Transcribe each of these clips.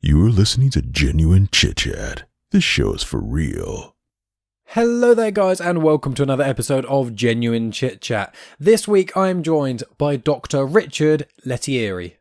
You're listening to Genuine Chit-Chat. This show is for real. Hello there guys and welcome to another episode of Genuine Chit-Chat. This week I am joined by Dr. Richard Lettieri.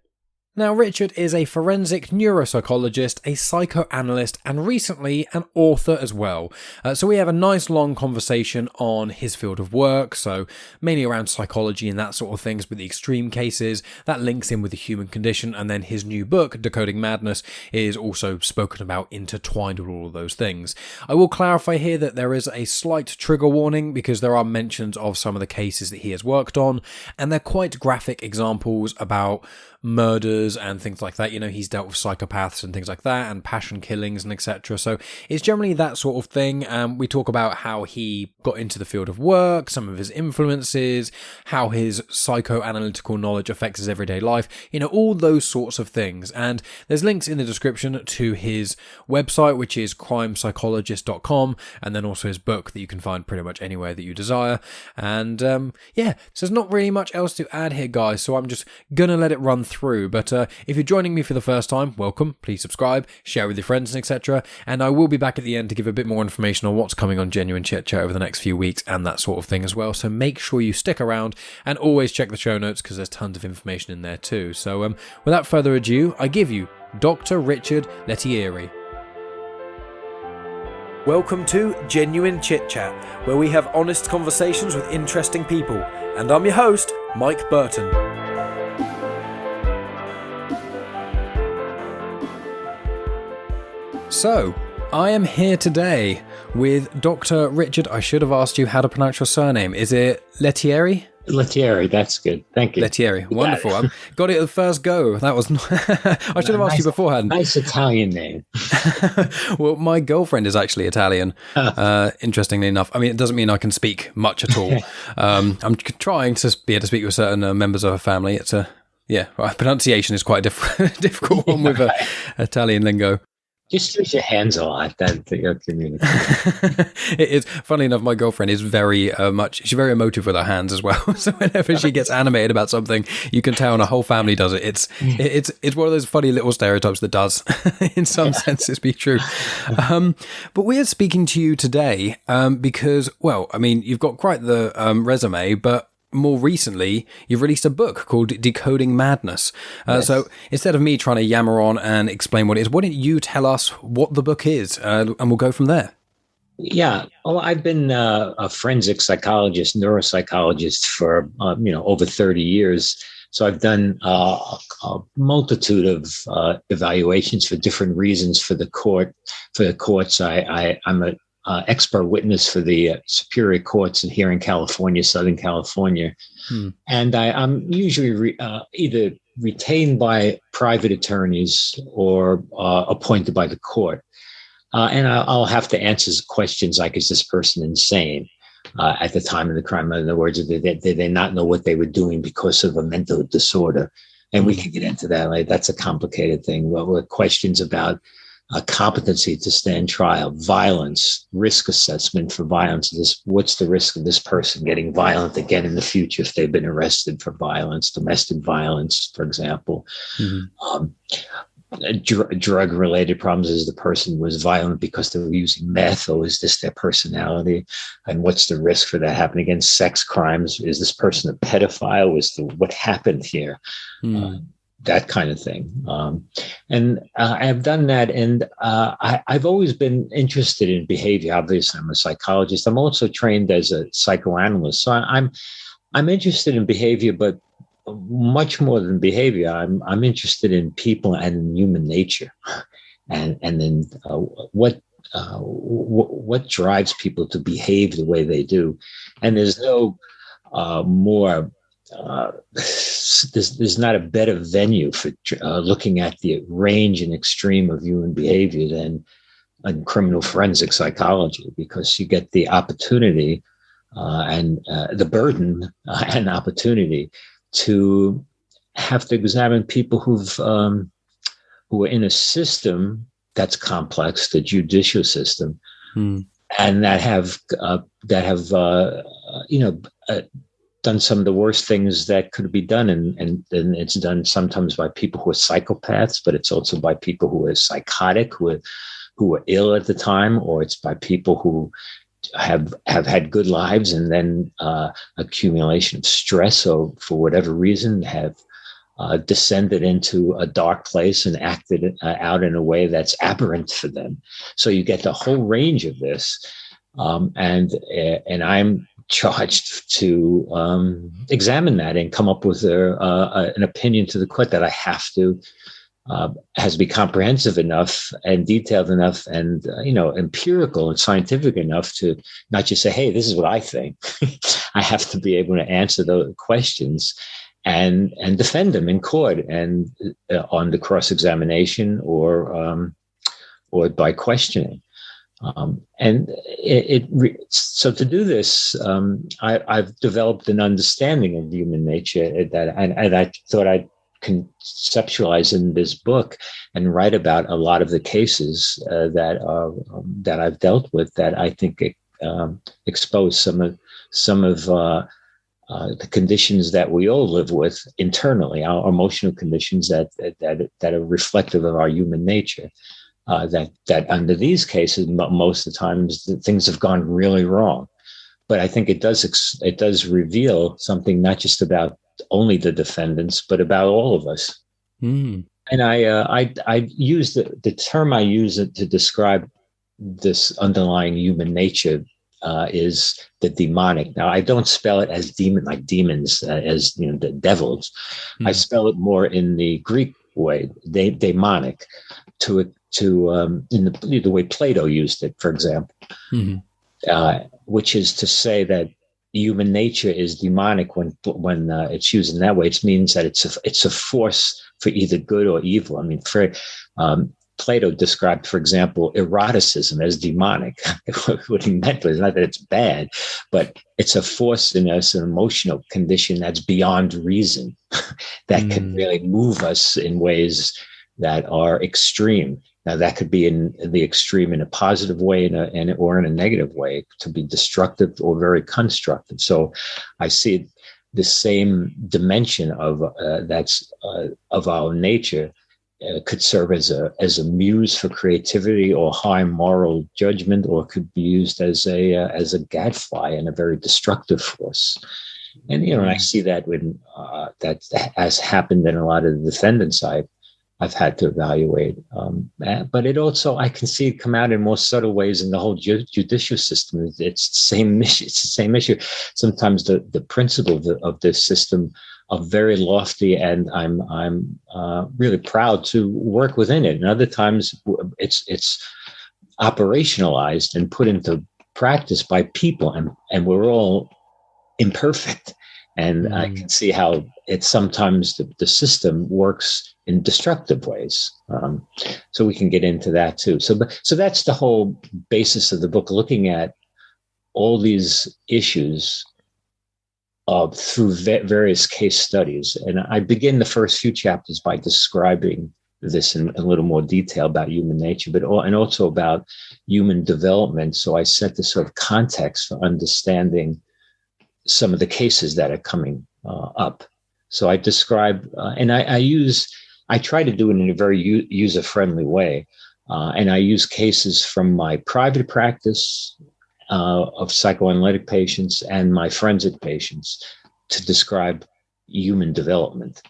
Now Richard is a forensic neuropsychologist, a psychoanalyst and recently an author as well. So we have a nice long conversation on his field of work, so mainly around psychology and that sort of things, but the extreme cases, that links in with the human condition, and then his new book, Decoding Madness, is also spoken about intertwined with all of those things. I will clarify here that there is a slight trigger warning because there are mentions of some of the cases that he has worked on, and they're quite graphic examples about murders and things like that. You know, he's dealt with psychopaths and things like that, and passion killings and etc. So it's generally that sort of thing. We talk about how he got into the field of work, some of his influences, how his psychoanalytical knowledge affects his everyday life, you know, all those sorts of things. And there's links in the description to his website, which is crimepsychologist.com, and then also his book that you can find pretty much anywhere that you desire. And so there's not really much else to add here, guys, so I'm just gonna let it run through. But if you're joining me for the first time, welcome. Please subscribe, share with your friends, and etc. And I will be back at the end to give a bit more information on what's coming on Genuine Chit-Chat over the next few weeks and that sort of thing as well. So make sure you stick around and always check the show notes because there's tons of information in there too. So without further ado, I give you Dr. Richard Lettieri. Welcome to Genuine Chit-Chat, where we have honest conversations with interesting people. And I'm your host, Mike Burton. So, I am here today with Dr. Richard. I should have asked you how to pronounce your surname. Is it Lettieri? Lettieri, that's good. Thank you. Lettieri, wonderful. I got it at the first go. That was. I should have asked you beforehand. Nice Italian name. Well, my girlfriend is actually Italian. Interestingly enough, I mean, it doesn't mean I can speak much at all. I'm trying to be able to speak with certain members of her family. It's pronunciation is quite a difficult one with Italian lingo. Just use your hands a lot. That's your communication. It is. Funnily enough, my girlfriend is very she's very emotive with her hands as well. So whenever she gets animated about something, you can tell, and her whole family does it. It's one of those funny little stereotypes that does, in some senses, be true. But we are speaking to you today because, well, I mean, you've got quite the resume, but more recently, you've released a book called Decoding Madness. Yes. So instead of me trying to yammer on and explain what it is, why don't you tell us what the book is, and we'll go from there. Yeah. Well, I've been a forensic psychologist, neuropsychologist for, over 30 years. So I've done a multitude of evaluations for different reasons for the court. For the courts, I'm a expert witness for the superior courts here in California, Southern California. And I'm usually either retained by private attorneys or appointed by the court. And I'll have to answer questions like, is this person insane at the time of the crime? In other words, did they not know what they were doing because of a mental disorder? And we can get into that. Like, that's a complicated thing. With questions about competency to stand trial, violence, risk assessment for violence. What's the risk of this person getting violent again in the future if they've been arrested for violence, domestic violence, for example? Drug-related problems. Is the person was violent because they were using meth, or is this their personality? And what's the risk for that happening again? Sex crimes. Is this person a pedophile? What happened here? That kind of thing. And I've done that. And I've always been interested in behavior. Obviously, I'm a psychologist. I'm also trained as a psychoanalyst. So I'm interested in behavior, but much more than behavior. I'm interested in people and in human nature. And then what drives people to behave the way they do. And there's no more there's not a better venue for looking at the range and extreme of human behavior than in criminal forensic psychology, because you get the opportunity and the burden and opportunity to have to examine people who are in a system that's complex, the judicial system, and that have done some of the worst things that could be done. And it's done sometimes by people who are psychopaths, but it's also by people who are psychotic, who were ill at the time, or it's by people who have had good lives and then accumulation of stress, or for whatever reason have descended into a dark place and acted out in a way that's aberrant for them. So you get the whole range of this, and I'm charged to examine that and come up with an opinion to the court that I have to has to be comprehensive enough and detailed enough and empirical and scientific enough to not just say, hey, this is what I think. I have to be able to answer those questions and defend them in court and on the cross-examination or by questioning. So to do this, I've developed an understanding of human nature that, and I thought I'd conceptualize in this book and write about a lot of the cases that I've dealt with that I think expose some of the conditions that we all live with internally, our emotional conditions that are reflective of our human nature. That under these cases, most of the times things have gone really wrong. But I think it does reveal something not just about only the defendants, but about all of us. Mm. And I use the term I use to describe this underlying human nature is the demonic. Now, I don't spell it as demon, like demons, as the devils. Mm. I spell it more in the Greek way, daimonic, in the way Plato used it, for example, which is to say that human nature is demonic when it's used in that way. It means that it's a force for either good or evil. I mean, Plato described, for example, eroticism as demonic. What he meant was not that it's bad, but it's a force in us, an emotional condition that's beyond reason, that can really move us in ways that are extreme. Now, that could be in the extreme in a positive way or in a negative way, to be destructive or very constructive. So I see the same dimension of our nature could serve as a muse for creativity or high moral judgment, or could be used as a gadfly and a very destructive force. And and I see that when that has happened in a lot of the defendants I've had to evaluate, but it also, I can see it come out in more subtle ways in the whole judicial system. It's the same issue. It's the same issue. Sometimes the principles of this system are very lofty, and I'm really proud to work within it. And other times, it's operationalized and put into practice by people, and we're all imperfect. And I can see how sometimes the system works in destructive ways. So we can get into that too. So that's the whole basis of the book, looking at all these issues through various case studies. And I begin the first few chapters by describing this in a little more detail about human nature, and also about human development. So I set the sort of context for understanding some of the cases that are coming up. So I describe, and I try to do it in a very user-friendly way. And I use cases from my private practice of psychoanalytic patients and my forensic patients to describe human development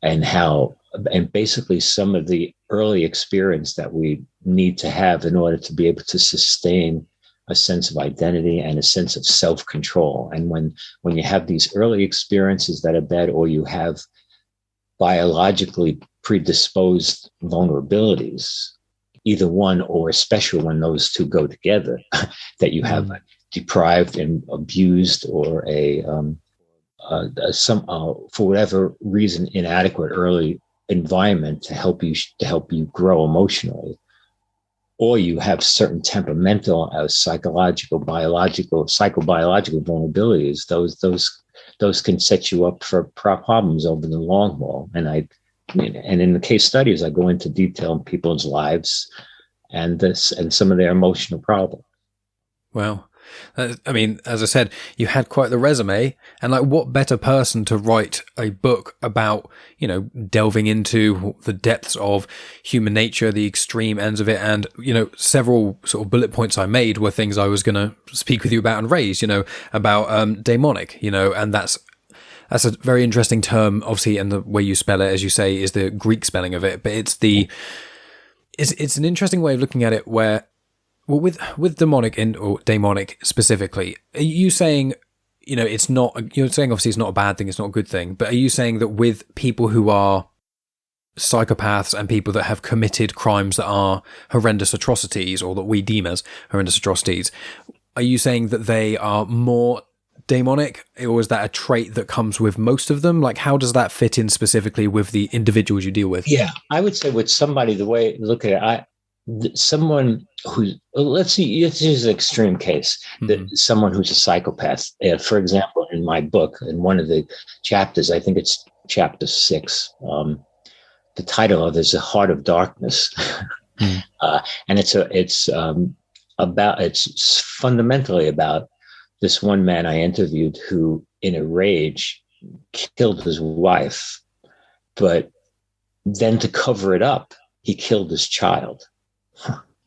and basically some of the early experience that we need to have in order to be able to sustain a sense of identity and a sense of self-control. And when you have these early experiences that are bad, or you have biologically predisposed vulnerabilities, either one or especially when those two go together, that you have a deprived and abused or for whatever reason inadequate early environment to help you grow emotionally, or you have certain temperamental, psychological, biological, psychobiological vulnerabilities, those can set you up for problems over the long haul. And in the case studies, I go into detail in people's lives and some of their emotional problems. Well, I mean, as I said, you had quite the resume, and like, what better person to write a book about, you know, delving into the depths of human nature, the extreme ends of it, and, you know, several sort of bullet points I made were things I was going to speak with you about and raise, you know, about daimonic, you know, and that's a very interesting term, obviously, and the way you spell it, as you say, is the Greek spelling of it, but it's an interesting way of looking at it where, well, with demonic or daimonic specifically, are you saying, you know, it's not, you're saying obviously it's not a bad thing, it's not a good thing, but are you saying that with people who are psychopaths and people that have committed crimes that are horrendous atrocities, or that we deem as horrendous atrocities, are you saying that they are more daimonic, or is that a trait that comes with most of them? Like, how does that fit in specifically with the individuals you deal with? Yeah, I would say with somebody, the way I look at it, someone who, let's use an extreme case, that someone who's a psychopath. For example, in my book, in one of the chapters, I think it's chapter 6, the title of it is "The Heart of Darkness," and it's fundamentally about this one man I interviewed who, in a rage, killed his wife, but then to cover it up, he killed his child.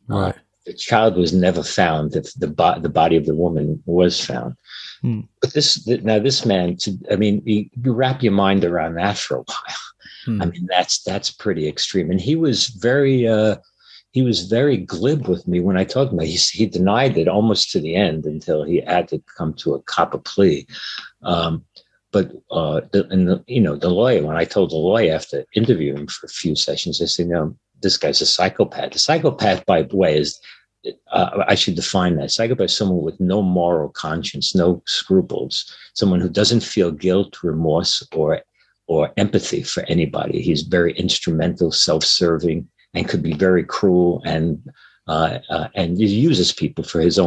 Right. The child was never found. The body of the woman was found. But this man, you wrap your mind around that for a while. I mean, that's pretty extreme. And he was very glib with me when I talked about it. He denied it almost to the end until he had to come to a cop a plea. But the lawyer, when I told the lawyer after interviewing him for a few sessions, I said, no, this guy's a psychopath. A psychopath, by the way, is, I should define that. Psychopath is someone with no moral conscience, no scruples, someone who doesn't feel guilt, remorse, or empathy for anybody. He's very instrumental, self-serving, and could be very cruel, and he uses people for his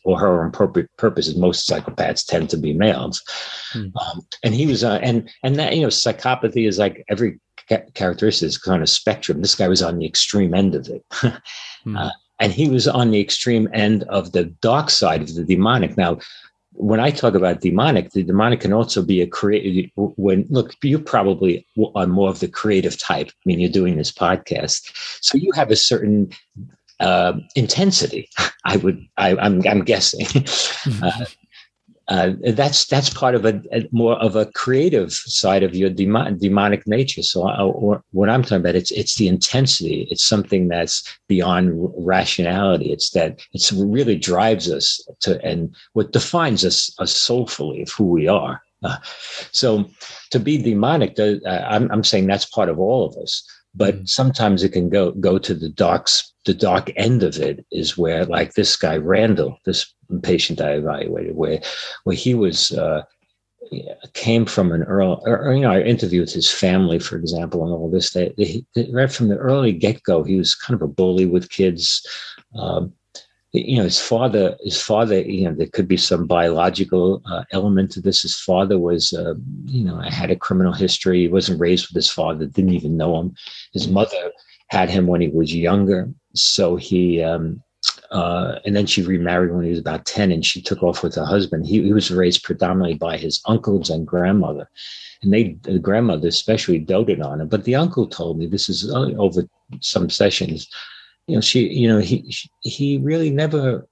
or her own purposes. Most psychopaths tend to be males, and he was and that, you know, psychopathy is like every characteristic is kind of spectrum. This guy was on the extreme end of it, and he was on the extreme end of the dark side of the demonic. Now, when I talk about demonic, the demonic can also be a creative. Look, you probably are more of the creative type. I mean, you're doing this podcast, so you have a certain intensity. I'm guessing. That's part of a more of a creative side of your demonic nature. So what I'm talking about, it's the intensity. It's something that's beyond rationality. It's really drives us to, and what defines us soulfully of who we are. So to be demonic, I'm saying that's part of all of us. But sometimes it can go to the dark end of it, is where, like this guy Randall, this patient I evaluated, where he was came from an early, I interviewed his family, for example, and all this. Right from the early get-go, he was kind of a bully with kids. His father, there could be some biological element to this. His father was, had a criminal history. He wasn't raised with his father, didn't even know him. His mother had him when he was younger. So he, and then she remarried when he was about 10, and she took off with her husband. He was raised predominantly by his uncles and grandmother. And the grandmother especially doted on him. But the uncle told me, this is over some sessions, he really never,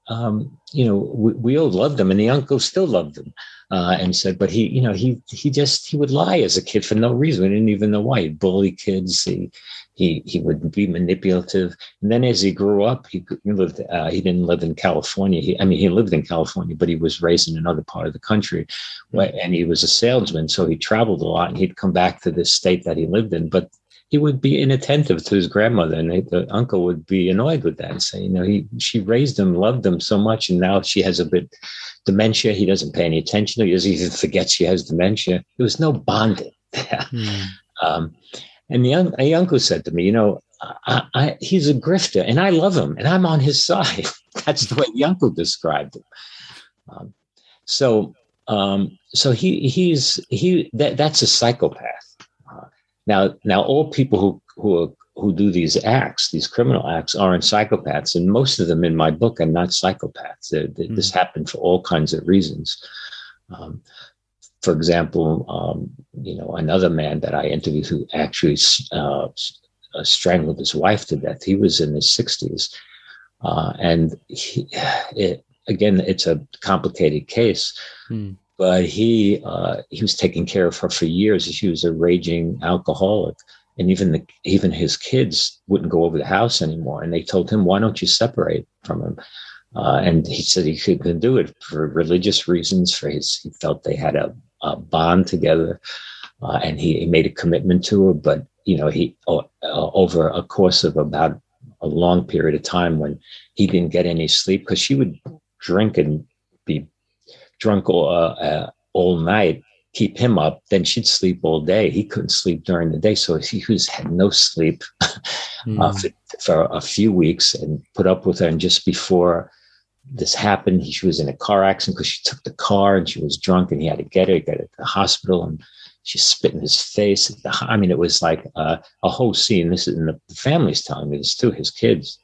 we all loved him, and the uncle still loved him, and said, but he would lie as a kid for no reason. We didn't even know why. He'd bully kids. He would be manipulative. And then as he grew up, he didn't live in California. He lived in California, but he was raised in another part of the country, and he was a salesman. So he traveled a lot, and he'd come back to this state that he lived in, but he would be inattentive to his grandmother, and the uncle would be annoyed with that and say, she raised him, loved him so much, and now she has a bit dementia. He doesn't pay any attention. He doesn't even forget she has dementia. There was no bonding there. And the uncle said to me, he's a grifter, and I love him, and I'm on his side. That's the way the uncle described him. So that's a psychopath. Now, all people who who do these acts, these criminal acts, aren't psychopaths, and most of them in my book are not psychopaths. This happened for all kinds of reasons. For example, another man that I interviewed who actually strangled his wife to death. He was in his 60s, and again, it's a complicated case. But he was taking care of her for years. She was a raging alcoholic, and even his kids wouldn't go over the house anymore. And they told him, "Why don't you separate from him?" And he said he couldn't do it for religious reasons. He felt they had a bond together, and he made a commitment to her. But he over a course of about a long period of time, when he didn't get any sleep, because she would drink and be drunk all night, keep him up, then she'd sleep all day. He couldn't sleep during the day, so he had no sleep for a few weeks, and put up with her. And just before this happened, she was in a car accident because she took the car and she was drunk, and he had to get her to the hospital, and she spit in his face. I mean, it was like a whole scene. This is the family's telling me this too, his kids.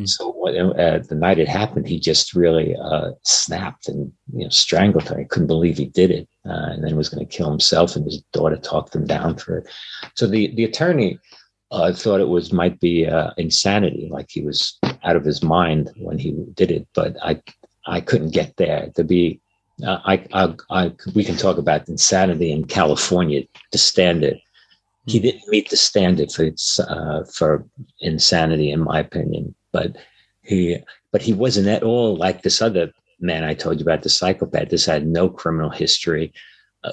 So the night it happened, he just really snapped and strangled her. He couldn't believe he did it, and then was going to kill himself. And his daughter talked him down for it. So the attorney thought it might be insanity, like he was out of his mind when he did it. But I couldn't get there to be. We can talk about insanity in California, the standard. He didn't meet the standard for insanity, in my opinion. But he wasn't at all like this other man I told you about, the psychopath. This had no criminal history.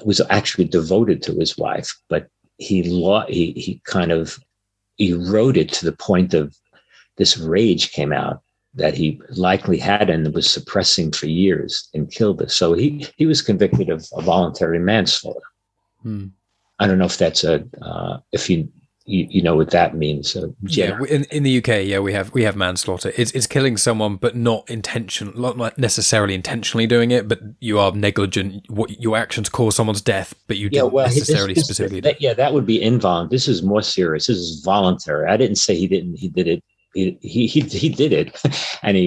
Was actually devoted to his wife, but he kind of eroded to the point of this rage came out that he likely had and was suppressing for years, and killed her. So he was convicted of voluntary manslaughter. I don't know if that's if you know what that means. Yeah, in the UK, we have manslaughter. It's killing someone, but not necessarily intentionally doing it, but you are negligent. Your actions cause someone's death, but you didn't necessarily specifically. That would be involuntary. This is more serious. This is voluntary. I didn't say he didn't. He did it. He did it, and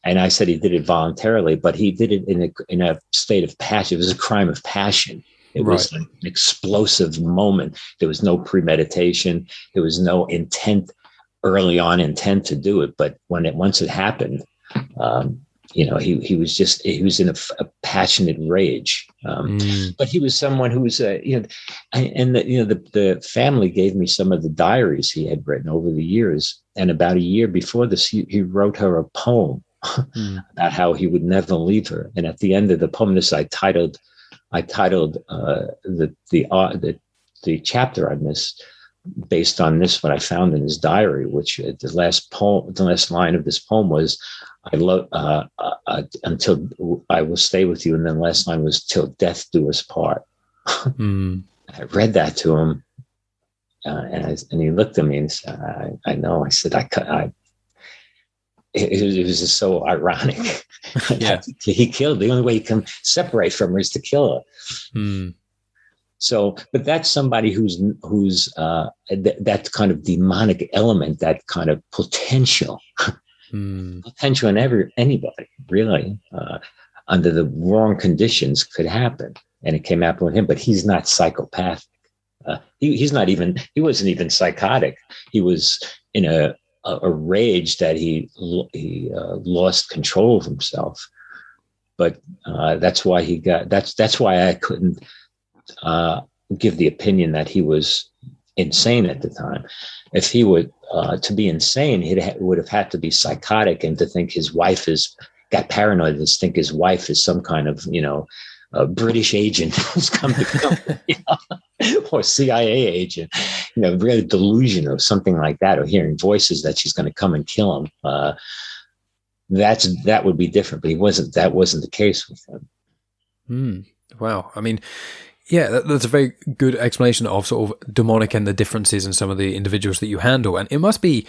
and I said he did it voluntarily, but he did it in a state of passion. It was a crime of passion. It was like an explosive moment. There was no premeditation. There was no early on intent to do it. But once it happened, he was in a passionate rage. But he was someone who was, the family gave me some of the diaries he had written over the years. And about a year before this, he wrote her a poem about how he would never leave her. And at the end of the poem, I titled the chapter on this based on this, what I found in his diary, which the last line of this poem was, "I love until I will stay with you," and then the last line was, "Till death do us part." I read that to him, and he looked at me and said, "I know." I said, It was just so ironic. Yeah, he killed. The only way you can separate from her is to kill her. So, but that's somebody who's that kind of demonic element, that kind of potential in anybody really, under the wrong conditions could happen, and it came out with him. But he's not psychopathic. He wasn't even psychotic. He was in a rage that he lost control of himself. But that's why that's why I couldn't give the opinion that he was insane at the time. If he would to be insane, he would have had to be psychotic, and to think his wife got paranoid and think his wife is some kind of a British agent who's come to kill him, or CIA agent, really delusional, something like that, or hearing voices that she's going to come and kill him. That would be different, but that wasn't the case with him. Wow. I mean, yeah, that's a very good explanation of sort of demonic and the differences in some of the individuals that you handle. And it must be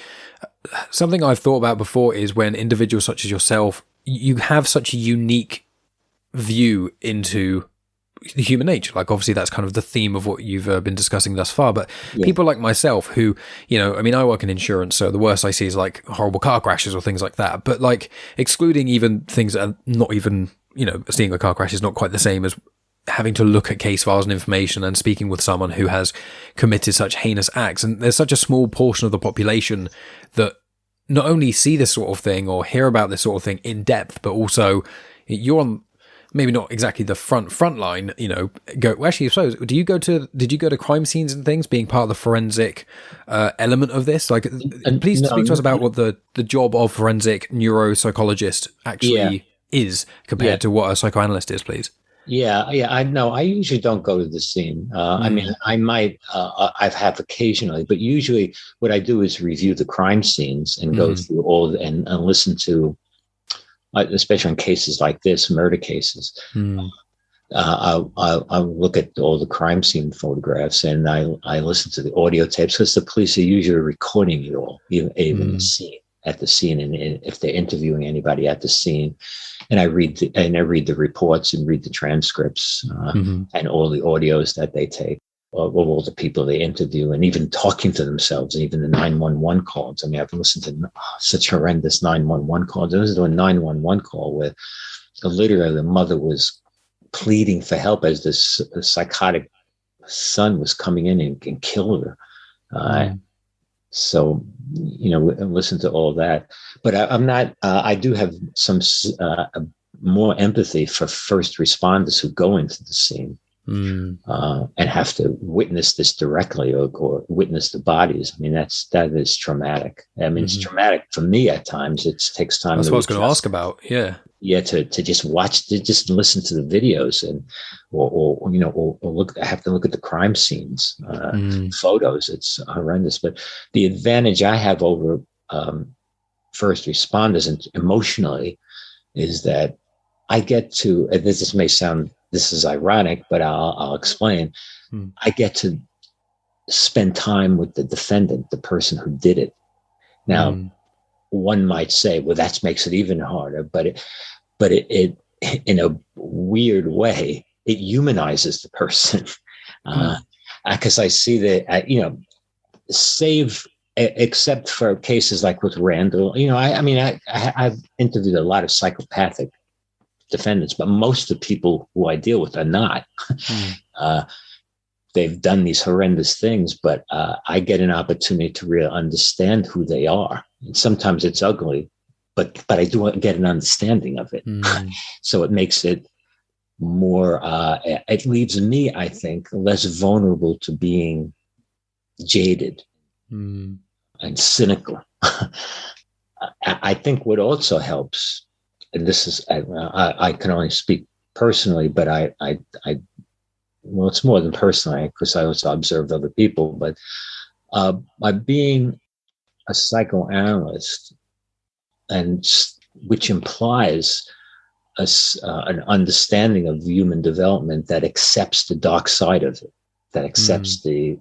something I've thought about before, is when individuals such as yourself, you have such a unique view into human nature. Like, obviously that's kind of the theme of what you've been discussing thus far, but people like myself who, I mean, I work in insurance, so the worst I see is like horrible car crashes or things like that. But like, excluding even things that are not even, seeing a car crash is not quite the same as having to look at case files and information and speaking with someone who has committed such heinous acts. And there's such a small portion of the population that not only see this sort of thing or hear about this sort of thing in depth, but also you're on maybe not exactly the front line, actually, so did you go to crime scenes and things, being part of the forensic element of this? Like, please speak to us about what the job of forensic neuropsychologist actually is compared to what a psychoanalyst is, please. Yeah. I know. I usually don't go to the scene. I mean, I might, I have occasionally, but usually what I do is review the crime scenes and go through all and listen to, especially in cases like this, murder cases. I'll look at all the crime scene photographs and I listen to the audio tapes because the police are usually recording it all, even at the scene, and if they're interviewing anybody at the scene. And I read the reports and read the transcripts and all the audios that they take of all the people they interview, and even talking to themselves, and even the 911 calls. I mean, I've listened to such horrendous 911 calls. I was doing a 911 call where literally the mother was pleading for help as this psychotic son was coming in and killed her. So, listen to all that. But I'm not, I do have some more empathy for first responders who go into the scene and have to witness this directly or witness the bodies. I mean, that is traumatic. I mean, it's traumatic for me at times. It takes time. That's what I was going to ask about. Yeah. Yeah. To just watch, to just listen to the videos or look, I have to look at the crime scenes, photos. It's horrendous. But the advantage I have over first responders and emotionally is that I get to, this is ironic, but I'll explain. I get to spend time with the defendant, the person who did it. Now, one might say, well, that makes it even harder, but it in a weird way, it humanizes the person. Because I see that, except for cases like with Randall, I've interviewed a lot of psychopathic defendants, but most of the people who I deal with are not. They've done these horrendous things, but I get an opportunity to really understand who they are. And sometimes it's ugly, but I do get an understanding of it. So it makes it more, it leaves me, I think, less vulnerable to being jaded and cynical. I think what also helps, and this is, I can only speak personally, but well, it's more than personally because I also observed other people, but by being a psychoanalyst, and which implies an understanding of human development that accepts the dark side of it, that accepts the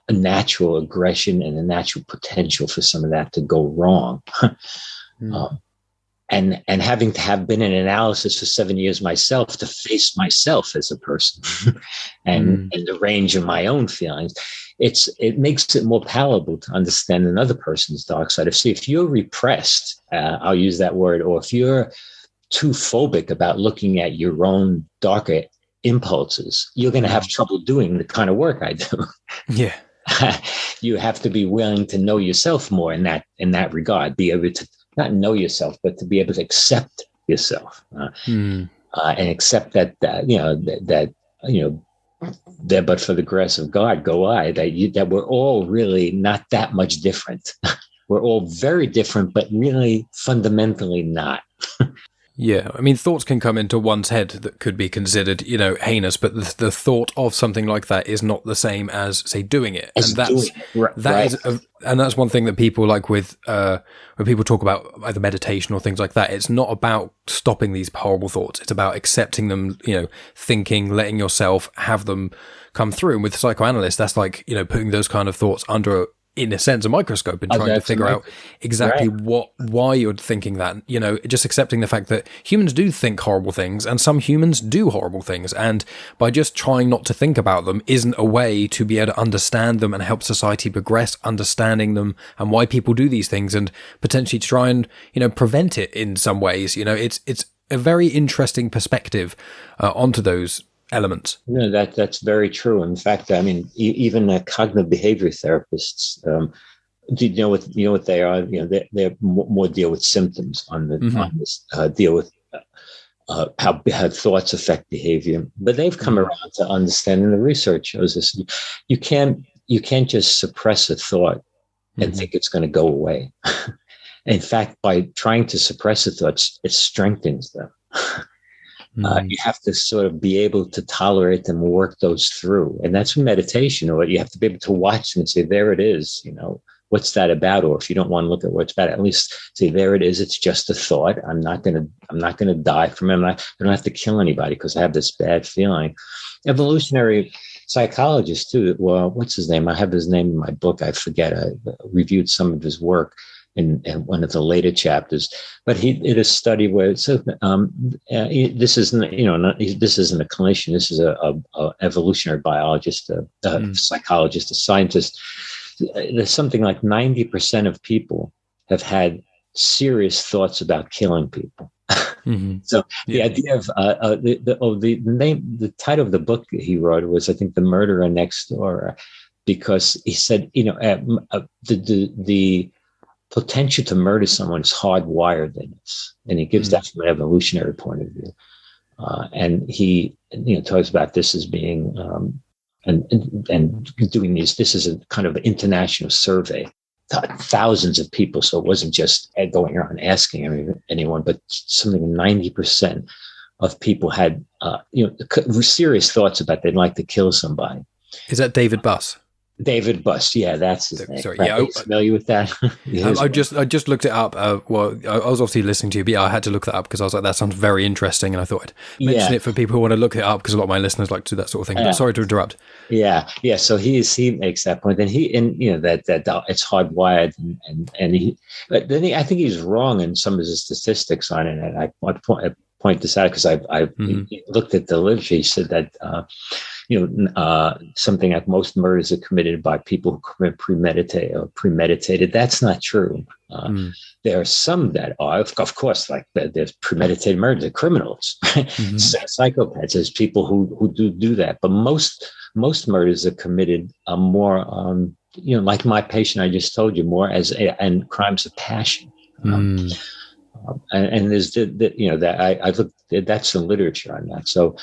natural aggression and the natural potential for some of that to go wrong. And having to have been in analysis for 7 years myself to face myself as a person and the range of my own feelings, it makes it more palatable to understand another person's dark side. If you're repressed, I'll use that word, or if you're too phobic about looking at your own darker impulses, you're going to have trouble doing the kind of work I do. Yeah. You have to be willing to know yourself more in that regard, be able to not know yourself, but to be able to accept yourself and accept that there, but for the grace of God, go I, that we're all really not that much different. We're all very different, but really fundamentally not. Yeah, I mean, thoughts can come into one's head that could be considered, heinous, but the thought of something like that is not the same as, say, doing it. And that's one thing that people like with when people talk about either meditation or things like that. It's not about stopping these horrible thoughts. It's about accepting them, thinking, letting yourself have them come through. And with psychoanalysts, that's like, putting those kind of thoughts under in a sense, a microscope and trying to figure out exactly why you're thinking that. You know, just accepting the fact that humans do think horrible things and some humans do horrible things. And by just trying not to think about them isn't a way to be able to understand them and help society progress, understanding them and why people do these things, and potentially try and, you know, prevent it in some ways. You know, it's a very interesting perspective onto those elements. No, that's very true. In fact, I mean, even cognitive behavior therapists, do you know what they are? You know, they're more deal with symptoms on this, deal with how thoughts affect behavior. But they've come around to understanding. The research shows this: you can't just suppress a thought and think it's going to go away. In fact, by trying to suppress the thoughts, it strengthens them. You have to sort of be able to tolerate them and work those through. And that's meditation, or you have to be able to watch them and say, there it is, you know, what's that about? Or if you don't want to look at what's bad, at least say, there it is. It's just a thought. I'm not going to die from it. I don't have to kill anybody because I have this bad feeling. Evolutionary psychologist too. Well, what's his name? I have his name in my book. I forget. I reviewed some of his work in one of the later chapters, but he did a study where it said, this isn't a clinician. This is a evolutionary biologist, a psychologist, a scientist. There's something like 90% of people have had serious thoughts about killing people. So the idea of the title of the book he wrote was, I think, The Murderer Next Door, because he said, you know, the potential to murder someone is hardwired in us, and he gives that from an evolutionary point of view. And he, you know, talks about this as being and doing these. This is a kind of international survey, thousands of people. So it wasn't just going around asking anyone, but something 90% of people had, you know, serious thoughts about they'd like to kill somebody. Is that David Buss? David Buss, yeah, that's his name. Sorry, right? yeah, Are you familiar with that? I just looked it up. Well, I was obviously listening to you, but yeah, I had to look that up because I was like, that sounds very interesting, and I thought I'd mention it for people who want to look it up because a lot of my listeners like to do that sort of thing. But sorry to interrupt. Yeah. So he makes that point, and you know that it's hardwired, and he, but then I think he's wrong in some of his statistics on it, and I point this out because I've looked at the literature. He said that. Something like most murders are committed by people who commit premeditated. That's not true. There are some that are, of course, like there's premeditated murder. They're criminals, psychopaths. There's people who do that. But most murders are committed more, like my patient I just told you, more and crimes of passion. And there's I looked. That's the literature on that. So.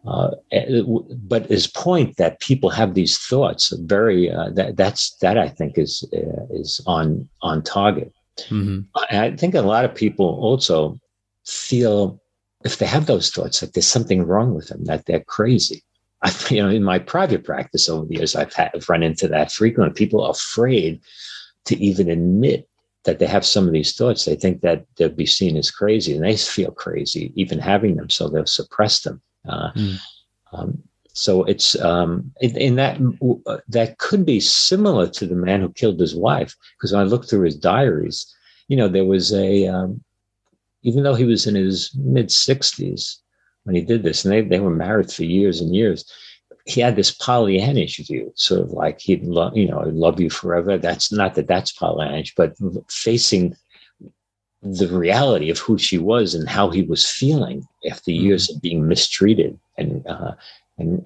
But his point that people have these thoughts very that I think is on target. I think a lot of people also feel if they have those thoughts that there's something wrong with them, that they're crazy. In my private practice over the years, I've run into that frequently. People are afraid to even admit that they have some of these thoughts. They think that they'll be seen as crazy, and they feel crazy even having them, so they'll suppress them. So it's in that could be similar to the man who killed his wife, because when I looked through his diaries, there was even though he was in his mid-60s when he did this, and they were married for years and years, he had this Pollyannish view, sort of like he'd love you forever. That's not that's Pollyannish, but facing the reality of who she was and how he was feeling after years of being mistreated and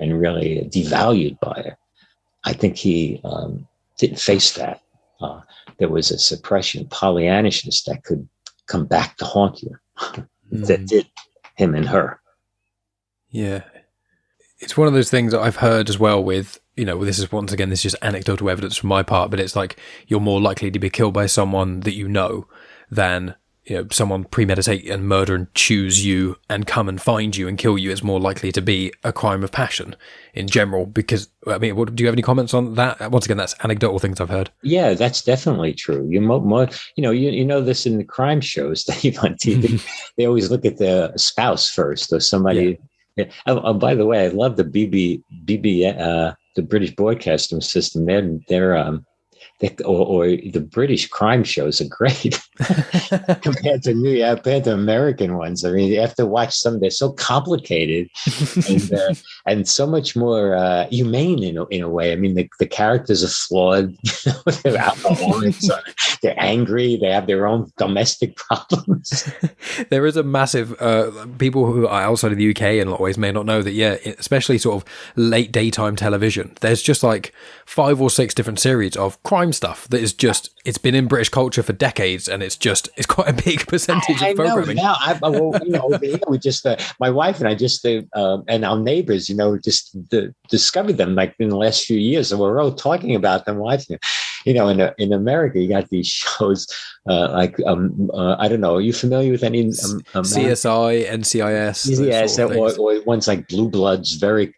really devalued by her. I think he didn't face that. There was a suppression, Pollyannishness that could come back to haunt you. That did him and her. Yeah. It's one of those things that I've heard as well with, this is once again, this is just anecdotal evidence from my part, but it's like you're more likely to be killed by someone that you know than someone premeditate and murder and choose you and come and find you and kill you. Is more likely to be a crime of passion in general. Because do you have any comments on that? Once again, that's anecdotal things I've heard. Yeah, that's definitely true. You know this in the crime shows that you on TV. They always look at the spouse first or somebody. Yeah. Oh, by the way, I love the BB the British Broadcasting System. or the British crime shows are great compared to American ones. I mean, you have to watch some; they're so complicated and so much more humane in a way. I mean, the characters are flawed. They're alcoholics. They're angry. They have their own domestic problems. There is a massive people who are outside of the UK in a lot of ways may not know that. Yeah, especially sort of late daytime television. There's just like 5 or 6 different series of crime stuff that is just, it's been in British culture for decades, and it's quite a big percentage of programming. Know now. We just my wife and I just and our neighbors, just discovered them like in the last few years, and we're all talking about them, watching them. In America, you got these shows like I don't know. Are you familiar with any CSI, NCIS? Yes, or ones like Blue Bloods, very.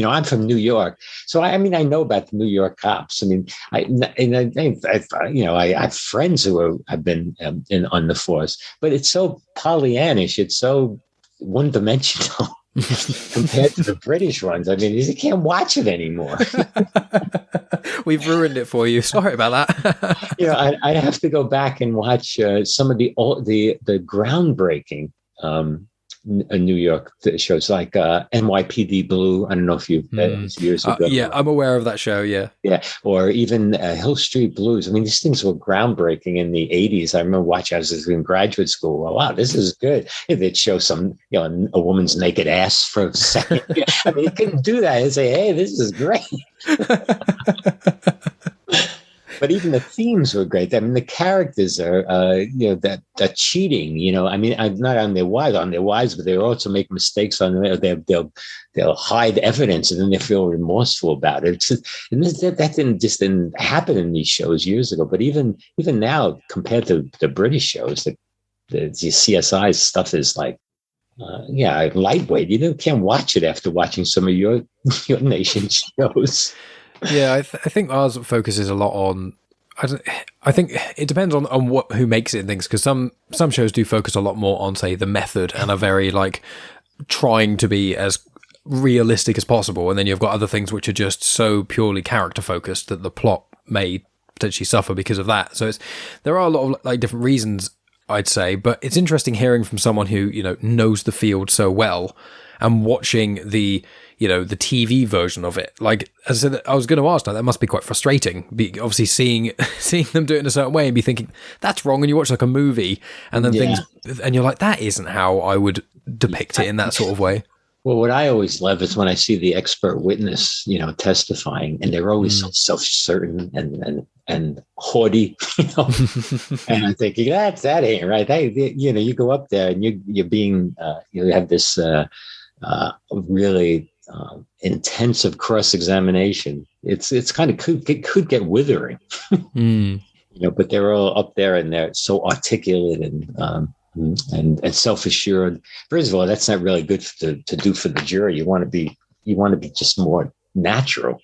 I'm from New York, so I know about the New York cops. I mean, I have friends who have been on the force, but it's so Pollyannish. It's so one-dimensional compared to the British ones. I mean, you can't watch it anymore. We've ruined it for you. Sorry about that. I have to go back and watch some of the groundbreaking. New York shows like NYPD Blue. I don't know if you've years ago. Yeah, I'm aware of that show. Yeah, or even Hill Street Blues. I mean, these things were groundbreaking in the '80s. I remember watching. I was in graduate school. Well, wow, this is good. They'd show some, a woman's naked ass for a second. I mean, you couldn't do that and say, "Hey, this is great." But even the themes were great. I mean, the characters are, that cheating. I mean, not on their wives, but they also make mistakes on them. They'll hide evidence, and then they feel remorseful about it. That didn't happen in these shows years ago. But even now, compared to the British shows, the CSI stuff is like, lightweight. You can't watch it after watching some of your nation's shows. Yeah, I think ours focuses a lot on. I think it depends on who makes it and things, because some shows do focus a lot more on, say, the method and are very like trying to be as realistic as possible, and then you've got other things which are just so purely character focused that the plot may potentially suffer because of that. So there are a lot of like different reasons, I'd say, but it's interesting hearing from someone who knows the field so well and watching the TV version of it. Like, as I said, I was going to ask, that must be quite frustrating. Obviously, seeing them do it in a certain way and be thinking that's wrong, and you watch like a movie and then things, and you're like, that isn't how I would depict it in that sort of way. Well, what I always love is when I see the expert witness, testifying, and they're always so self-certain and haughty, and I'm thinking that ain't right. You go up there and you're being, you have this really intensive cross-examination. It's kind of it could get withering, but they're all up there and they're so articulate and self-assured. First of all, that's not really good to do for the jury. You want to be just more natural.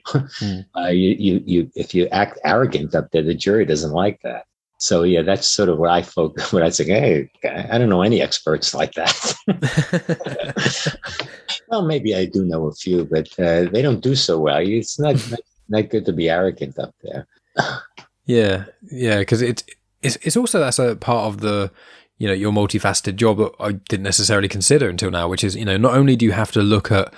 If you act arrogant up there, the jury doesn't like that. So yeah, that's sort of what I focus when I say, hey, I don't know any experts like that. Well, maybe I do know a few, but they don't do so well. It's not good to be arrogant up there. Yeah, because it's also, that's a part of the your multifaceted job that I didn't necessarily consider until now, which is not only do you have to look at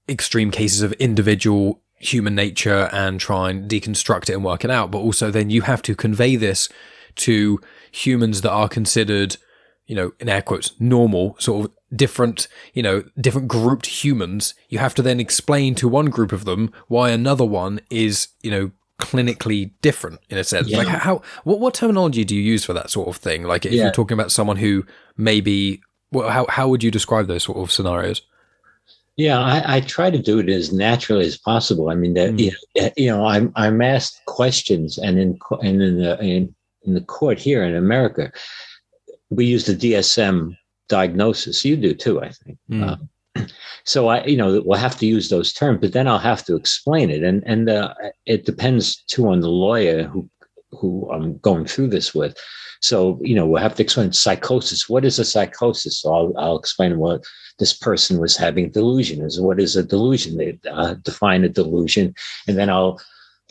extreme cases of individual human nature and try and deconstruct it and work it out, but also then you have to convey this to humans that are considered, in air quotes, normal, sort of different grouped humans. You have to then explain to one group of them why another one is, clinically different in a sense. Yeah. Like what terminology do you use for that sort of thing? Like if you're talking about someone who maybe, how would you describe those sort of scenarios? Yeah, I try to do it as naturally as possible. I mean, I'm asked questions, and in the court here in America, we use the DSM diagnosis. You do too, I think. So we'll have to use those terms, but then I'll have to explain it, and it depends too on the lawyer who I'm going through this with. So we'll have to explain psychosis. What is a psychosis? So I'll explain what this person was having delusion is. What is a delusion? They define a delusion, and then I'll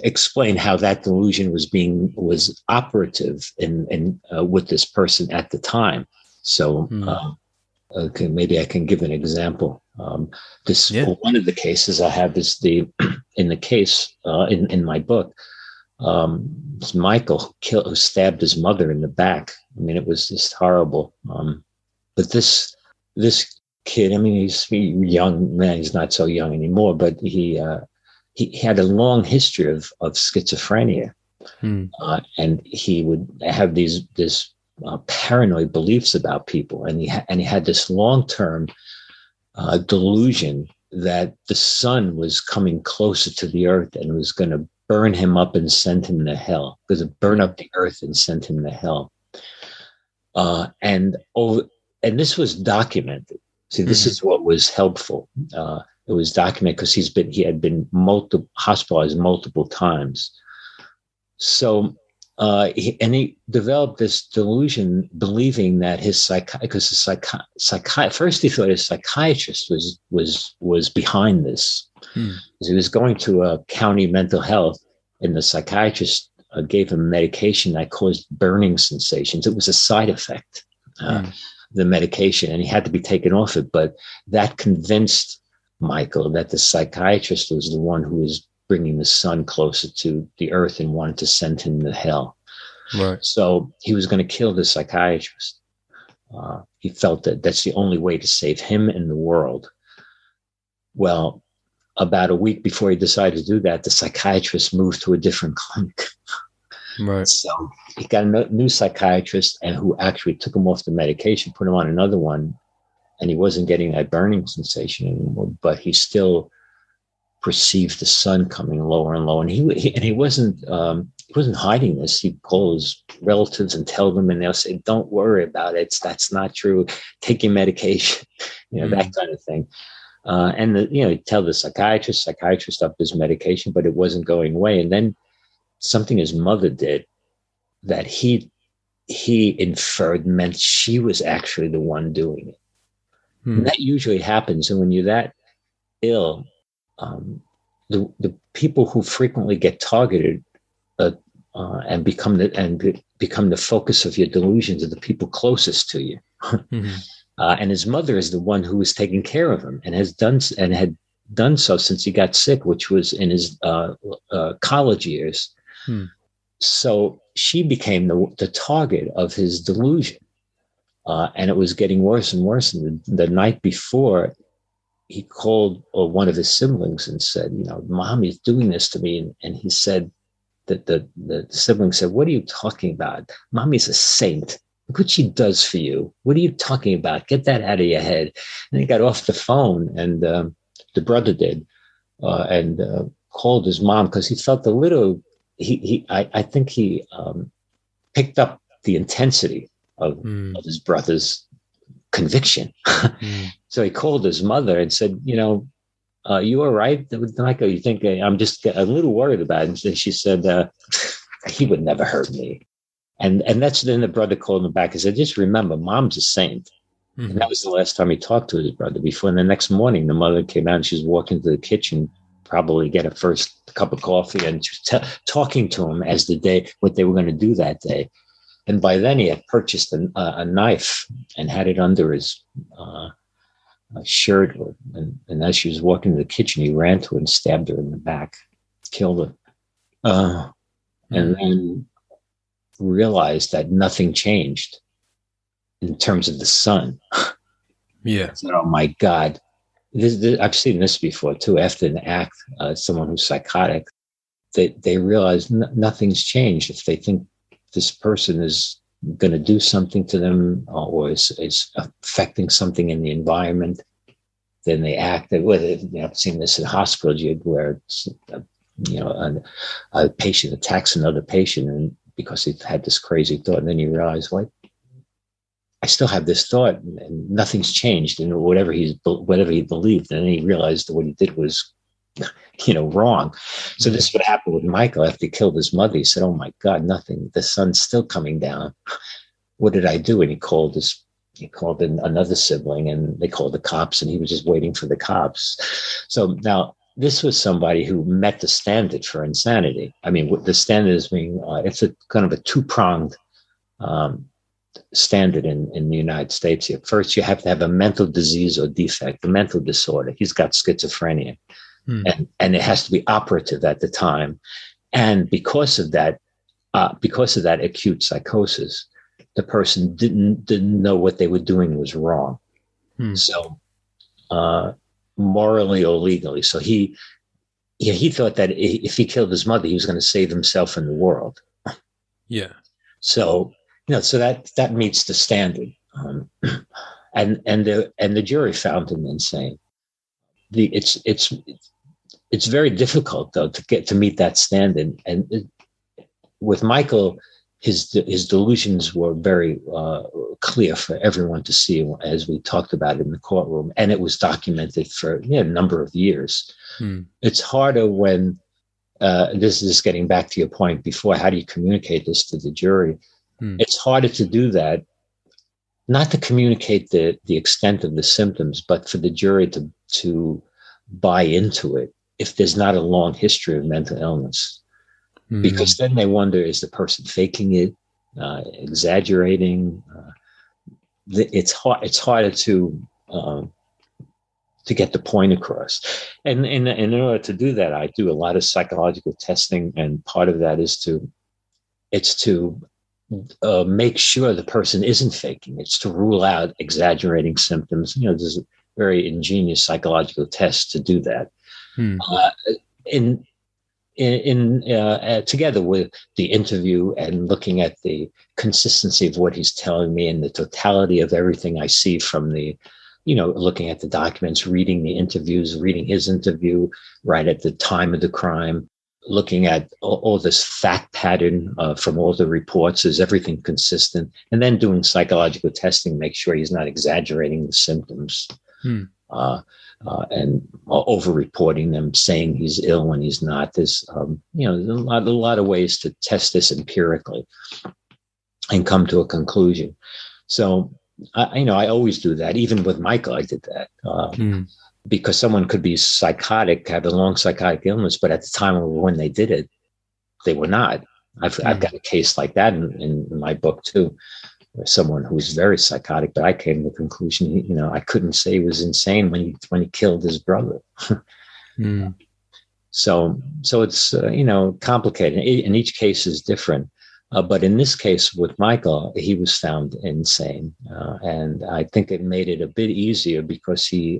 explain how that delusion was operative in with this person at the time. So okay, maybe I can give an example. One of the cases I have is in the case in my book. It's Michael who stabbed his mother in the back. I mean, it was just horrible. But this kid, I mean, he's a young man. He's not so young anymore, but he had a long history of schizophrenia, and he would have this paranoid beliefs about people, and he had this long-term delusion that the sun was coming closer to the earth and was going to burn him up and send him to hell, because it burned up the earth and sent him to hell. And this was documented. See, this is what was helpful. It was documented because he had been hospitalized multiple times. So he developed this delusion, believing that first he thought his psychiatrist was behind this. He was going to a county mental health, and the psychiatrist gave him medication that caused burning sensations. It was a side effect, the medication, and he had to be taken off it. But that convinced Michael that the psychiatrist was the one who was bringing the sun closer to the earth and wanted to send him to hell. Right. So he was going to kill the psychiatrist. He felt that that's the only way to save him and the world. Well, about a week before he decided to do that, the psychiatrist moved to a different clinic. Right. So he got a new psychiatrist, and who actually took him off the medication, put him on another one, and he wasn't getting that burning sensation anymore. But he still perceived the sun coming lower and lower, and he wasn't hiding this. He'd call his relatives and tell them, and they'll say, "Don't worry about it. That's not true. Take your medication," that kind of thing. And he'd tell the psychiatrist upped his medication, but it wasn't going away. And then something his mother did that he inferred meant she was actually the one doing it. And that usually happens. And when you're that ill, the people who frequently get targeted and become the focus of your delusions are the people closest to you. And his mother is the one who was taking care of him and had done so since he got sick, which was in his college years. So she became the target of his delusion. And it was getting worse and worse. And the night before, he called one of his siblings and said, "Mommy's doing this to me." And he said that the sibling said, "What are you talking about? Mommy's a saint. Look what she does for you. What are you talking about? Get that out of your head." And he got off the phone, and the brother did, and called his mom, because he felt a little. I think he picked up the intensity of his brother's conviction. So he called his mother and said, "You all right, Michael? You think I'm just a little worried about it?" And she said, "He would never hurt me." And that's then the brother called him back and said, "Just remember, Mom's a saint." And that was the last time he talked to his brother before. And the next morning, the mother came out and she was walking to the kitchen, probably get her first cup of coffee, and she was talking to him as what they were going to do that day. And by then he had purchased a knife and had it under his shirt. And as she was walking to the kitchen, he ran to her and stabbed her in the back, killed her. And then realized that nothing changed in terms of the sun. Yeah. I said, "Oh my God." I've seen this before too. After an act, someone who's psychotic, they realize nothing's changed. If they think this person is going to do something to them or is affecting something in the environment, then they act. I've seen this in hospitals where a patient attacks another patient, and because he had this crazy thought, and then you realize, what? I still have this thought, and nothing's changed, and whatever he believed, and then he realized that what he did was, wrong. So this is what happened with Michael after he killed his mother. He said, "Oh my God, nothing. The sun's still coming down. What did I do?" And he called in another sibling, and they called the cops, and he was just waiting for the cops. So now this was somebody who met the standard for insanity. I mean, the standard is being, it's a kind of a two-pronged standard in the United States here. First, you have to have a mental disease or defect, a mental disorder. He's got schizophrenia, and it has to be operative at the time. And because of that acute psychosis, the person didn't know what they were doing was wrong. So, morally or legally. So he thought that if he killed his mother, he was going to save himself and the world. Yeah. So, so that meets the standard. And the jury found him insane. It's very difficult though to meet that standard. And with Michael, his delusions were very clear for everyone to see, as we talked about in the courtroom, and it was documented for a number of years. It's harder when this is getting back to your point before. How do you communicate this to the jury? It's harder to do that, not to communicate the extent of the symptoms, but for the jury to buy into it if there's not a long history of mental illness. Because then they wonder, is the person faking it, exaggerating? It's harder to get the point across. And in order to do that, I do a lot of psychological testing, and part of that is to make sure the person isn't faking. It's to rule out exaggerating symptoms. There's a very ingenious psychological test to do that. Together with the interview and looking at the consistency of what he's telling me and the totality of everything I see from the, looking at the documents, reading the interviews, reading his interview right at the time of the crime, looking at all this fact pattern from all the reports, is everything consistent? And then doing psychological testing, make sure he's not exaggerating the symptoms. And over-reporting them, saying he's ill when he's not. There's, there's a lot of ways to test this empirically and come to a conclusion. So, I always do that. Even with Michael, I did that because someone could be psychotic, have a long psychotic illness, but at the time when they did it, they were not. I've got a case like that in my book too. Someone who was very psychotic, but I came to the conclusion, I couldn't say he was insane when he killed his brother. So it's, complicated. And each case is different. But in this case with Michael, he was found insane. And I think it made it a bit easier because he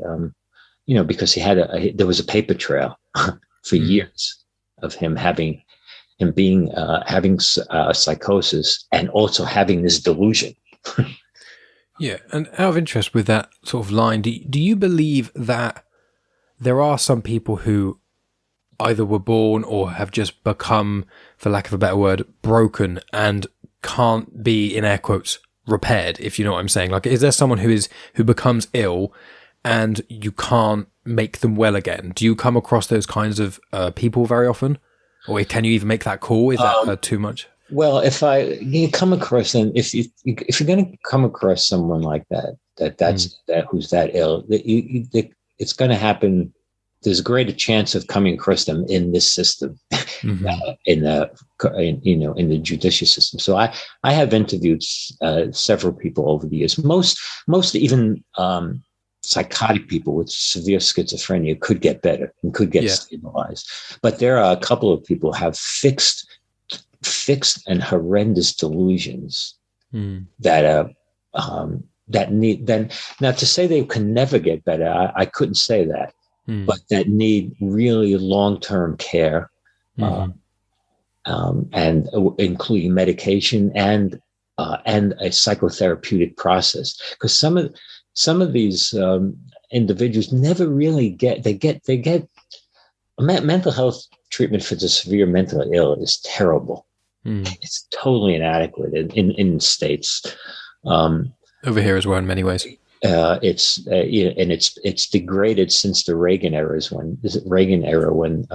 had there was a paper trail for years of him having psychosis and also having this delusion. Yeah. And out of interest with that sort of line, do you believe that there are some people who either were born or have just become, for lack of a better word, broken and can't be, in air quotes, repaired, if you know what I'm saying? Like, is there someone who becomes ill and you can't make them well again? Do you come across those kinds of people very often? Or can you even make that call? Is that too much? Well, if you come across them, if you're going to come across someone like that's who's that ill, it's going to happen. There's a greater chance of coming across them in this system, in the judicial system. So I have interviewed several people over the years. Most even psychotic people with severe schizophrenia could get better and could get stabilized. But there are a couple of people who have fixed and horrendous delusions that need, then now to say they can never get better, I couldn't say that, but that need really long-term care, and including medication and a psychotherapeutic process. Because some of these individuals never really get mental health treatment for the severe mentally ill is terrible. It's totally inadequate in states. Over here as well, in many ways. It's degraded since the Reagan era. When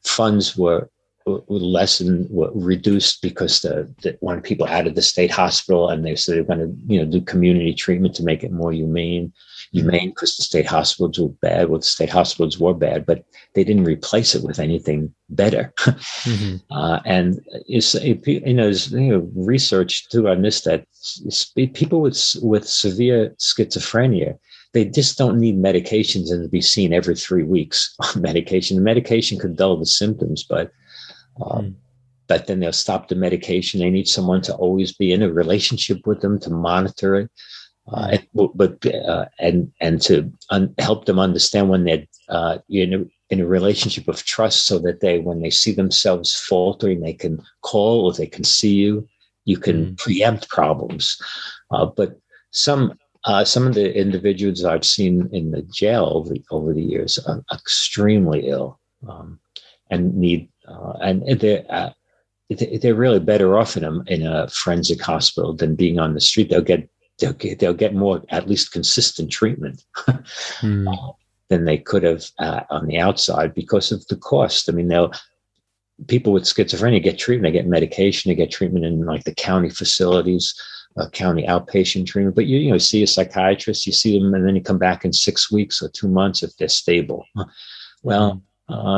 funds were reduced because they wanted people out of the state hospital, and they said they were going to do community treatment to make it more humane. humane because the state hospitals were bad. Well, the state hospitals were bad, but they didn't replace it with anything better. And there's research too on this, that people with severe schizophrenia, they just don't need medications and to be seen every 3 weeks on medication. The medication could dull the symptoms, but then they'll stop the medication. They need someone to always be in a relationship with them to monitor it, and to help them understand when they're in a relationship of trust, so that when they see themselves faltering, they can call or they can see you. You can preempt problems. But some of the individuals I've seen in the jail over the years are extremely ill, and need and they're really better off in a forensic hospital than being on the street. They'll get more, at least consistent treatment than they could have on the outside because of the cost. I mean, people with schizophrenia get treatment, they get medication, they get treatment in like the county facilities, county outpatient treatment. But you see a psychiatrist, you see them, and then you come back in 6 weeks or 2 months if they're stable. Well,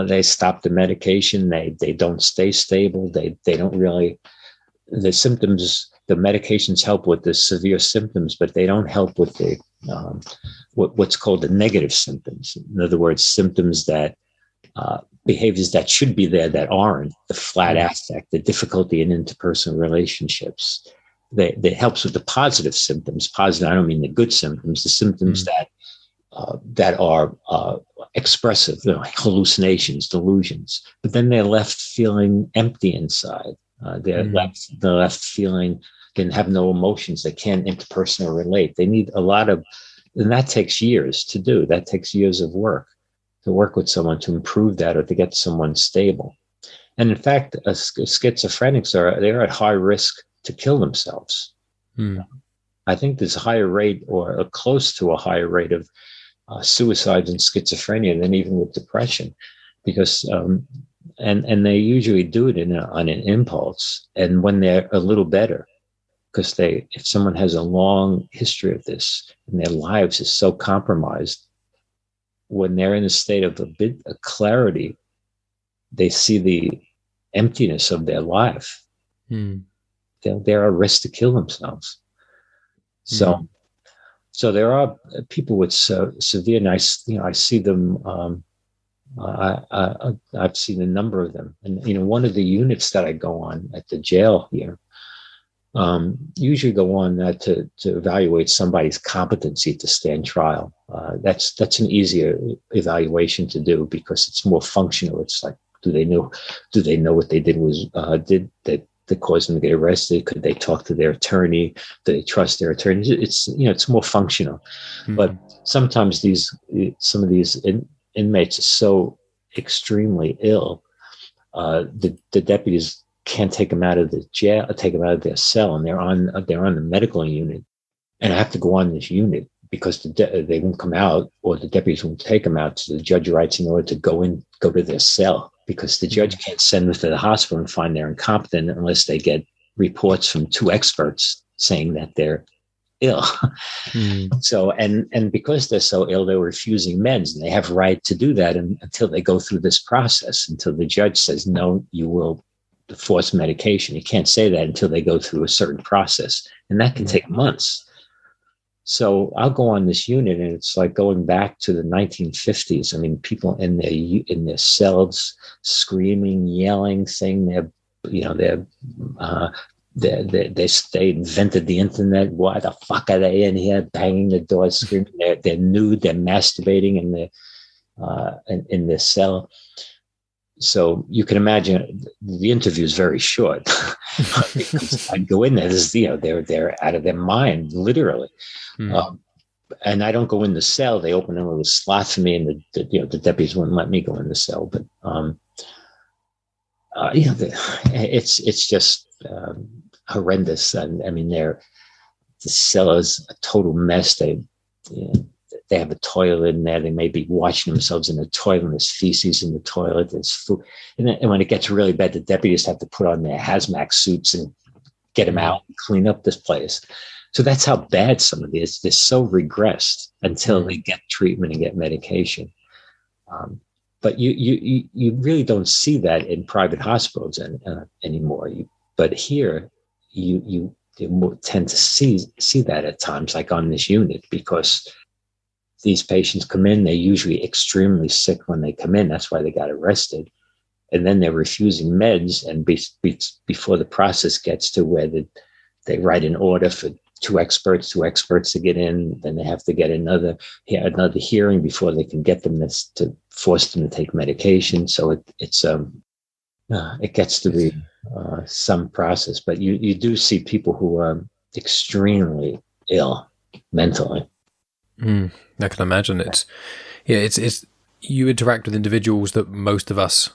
they stop the medication. They don't stay stable. They don't really. The symptoms, the medications help with the severe symptoms, but they don't help with the what's called the negative symptoms. In other words, symptoms that behaviors that should be there that aren't, the flat affect, the difficulty in interpersonal relationships. That helps with the positive symptoms. Positive, I don't mean the good symptoms, the symptoms that are expressive, like hallucinations, delusions. But then they're left feeling empty inside. They're left feeling they have no emotions. They can't interpersonally relate. They need a lot of, and that takes years to do. That takes years of work to work with someone to improve that or to get someone stable. And in fact, schizophrenics they're at high risk to kill themselves. I think there's a higher rate or close to a higher rate of suicides in schizophrenia than even with depression, because and they usually do it on an impulse and when they're a little better, because if someone has a long history of this and their lives is so compromised, when they're in a state of a bit of clarity, they see the emptiness of their life. They're at risk to kill themselves. So there are people with severe, and I see them. I've seen a number of them, and one of the units that I go on at the jail here, usually go on that to evaluate somebody's competency to stand trial. That's an easier evaluation to do because it's more functional. It's like, do they know what they did that caused them to get arrested? Could they talk to their attorney? Do they trust their attorney? It's more functional. But sometimes some of these inmates are so extremely ill, the deputies can't take them out of the jail, take them out of their cell, and they're on the medical unit, and I have to go on this unit because they won't come out, or the deputies won't take them out. So the judge writes in order to go to their cell, because the judge can't send them to the hospital and find they're incompetent unless they get reports from 2 experts saying that they're ill. So, and because they're so ill, they're refusing meds, and they have a right to do that until they go through this process, until the judge says, no, you will force medication. You can't say that until they go through a certain process, and that can take months. So I'll go on this unit, and it's like going back to the 1950s. I mean, people in their cells screaming, yelling, saying they invented the internet. Why the fuck are they in here? Banging the doors, screaming. They're nude. They're masturbating in their cell. So you can imagine the interview is very short. I'd go in there, they're out of their mind, literally. And I don't go in the cell. They open a little slot for me, and the deputies wouldn't let me go in the cell. But it's just horrendous. And I mean, the cell is a total mess. They have a toilet in there. They may be washing themselves in the toilet, and there's feces in the toilet. There's food. And when it gets really bad, the deputies have to put on their hazmat suits and get them out and clean up this place. So that's how bad some of these, they're so regressed until they get treatment and get medication. But you really don't see that in private hospitals anymore. But here you tend to see that at times, like on this unit, because these patients come in, they're usually extremely sick when they come in. That's why they got arrested. And then they're refusing meds. And before the process gets to where they write an order for two experts to get in, then they have to get another hearing before they can get them to force them to take medication. So it gets to be some process. But you do see people who are extremely ill mentally. I can imagine it's you interact with individuals that most of us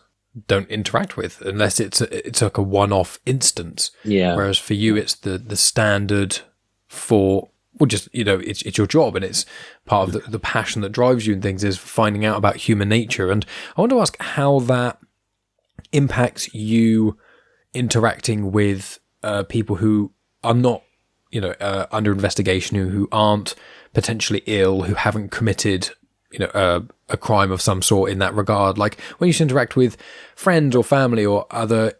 don't interact with unless it's like a one-off instance. Yeah. Whereas for you, it's the standard for, well, just, it's your job, and it's part of the passion that drives you and things is finding out about human nature. And I want to ask how that impacts you interacting with people who are not, under investigation, who aren't potentially ill, who haven't committed, a crime of some sort in that regard. Like when you interact with friends or family or other,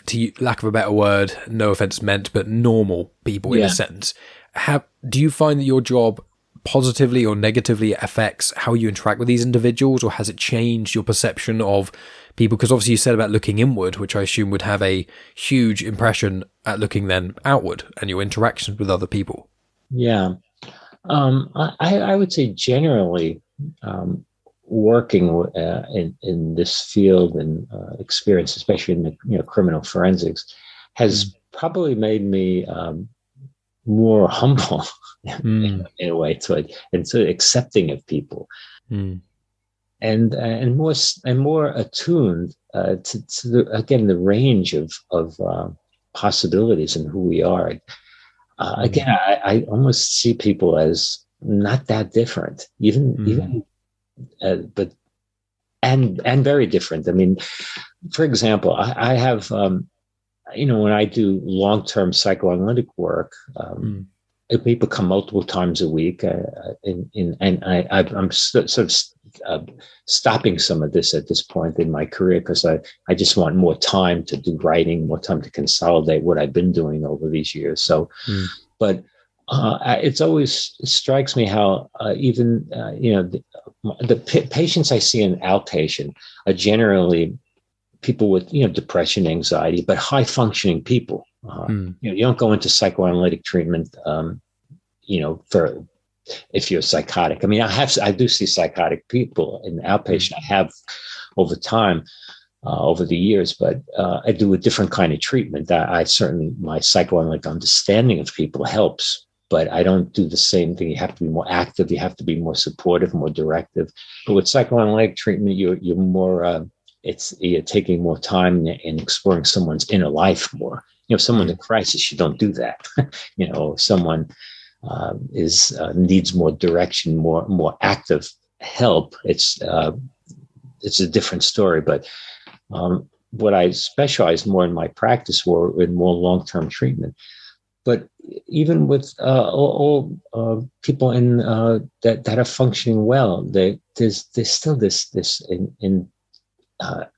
to lack of a better word, no offense meant, but normal people in a sense, do you find that your job positively or negatively affects how you interact with these individuals, or has it changed your perception of people? Because obviously you said about looking inward, which I assume would have a huge impression at looking then outward and your interactions with other people. Yeah. I would say generally, working in this field and experience, especially in the criminal forensics, has probably made me more humble in a way to accepting of people, and more attuned to the range of possibilities and who we are. Again, I almost see people as not that different, but very different. I mean, for example, I have, when I do long-term psychoanalytic work, people come multiple times a week, and I'm sort of stopping some of this at this point in my career because I just want more time to do writing, more time to consolidate what I've been doing over these years. So, but it strikes me how even the patients I see in outpatient are generally people with depression, anxiety, but high functioning people. You don't go into psychoanalytic treatment, for if you're psychotic. I mean, I do see psychotic people in outpatient. I have over time, over the years, but I do a different kind of treatment. I certainly, my psychoanalytic understanding of people helps, but I don't do the same thing. You have to be more active. You have to be more supportive, more directive. But with psychoanalytic treatment, you're more, you're taking more time in exploring someone's inner life more. If someone's in crisis, you don't do that. If someone needs more direction, more active help, it's a different story. But what I specialized more in my practice were in more long-term treatment. But even with all people in that are functioning well, there's still this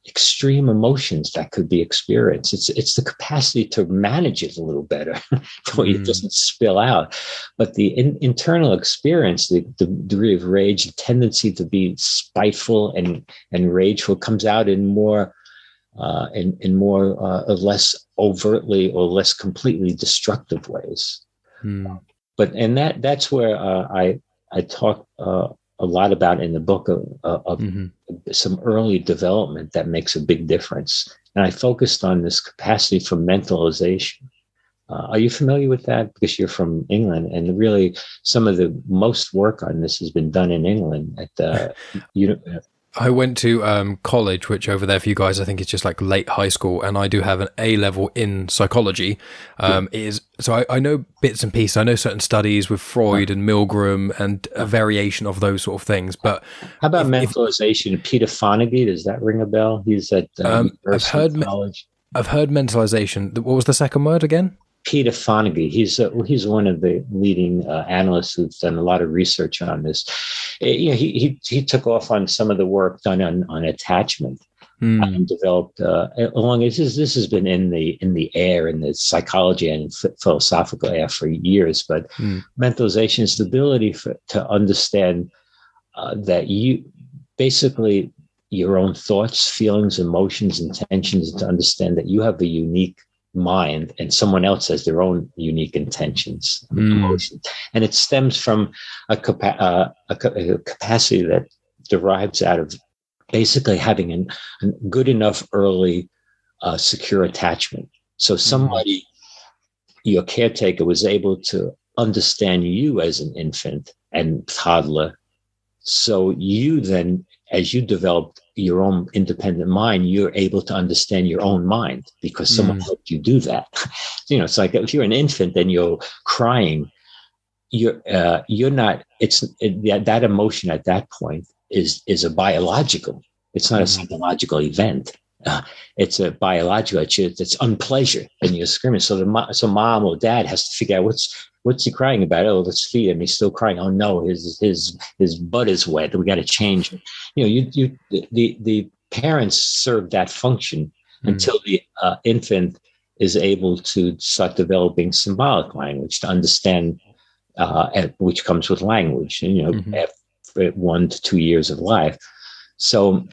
extreme emotions that could be experienced. It's the capacity to manage it a little better, so it doesn't spill out. But the internal experience, the degree of rage, the tendency to be spiteful and rageful, comes out in more or less overtly or less completely destructive ways. But that's where I talk a lot about in the book of some early development that makes a big difference. And I focused on this capacity for mentalization. Are you familiar with that? Because you're from England, and really some of the most work on this has been done in England at the I went to college, which over there for you guys, I think it's just like late high school, and I do have an A-level in psychology. So I know bits and pieces. I know certain studies with Freud and Milgram and a variation of those sort of things. But how about mentalization? Peter Fonagy, does that ring a bell? He's at University College. I've heard mentalization. What was the second word again? Peter Ph.D. He's one of the leading analysts who's done a lot of research on this. He took off on some of the work done on attachment and developed along. This has been in the air in the psychology and philosophical air for years. But mentalization is the ability to understand that you basically your own thoughts, feelings, emotions, intentions, to understand that you have a unique mind and someone else has their own unique intentions and emotions. And it stems from a capacity that derives out of basically having a good enough early secure attachment. So somebody, your caretaker, was able to understand you as an infant and toddler. So you then, as you developed your own independent mind, you're able to understand your own mind because someone helped you do that. It's like if you're an infant and you're crying, you're not. That emotion at that point is a biological. It's not a psychological event. It's a biological. It's unpleasure, and you're screaming. So mom or dad has to figure out what's he crying about? Oh, let's feed him. He's still crying. Oh no, his butt is wet. We got to change it. The parents serve that function until the infant is able to start developing symbolic language to understand, which comes with language. After 1 to 2 years of life, so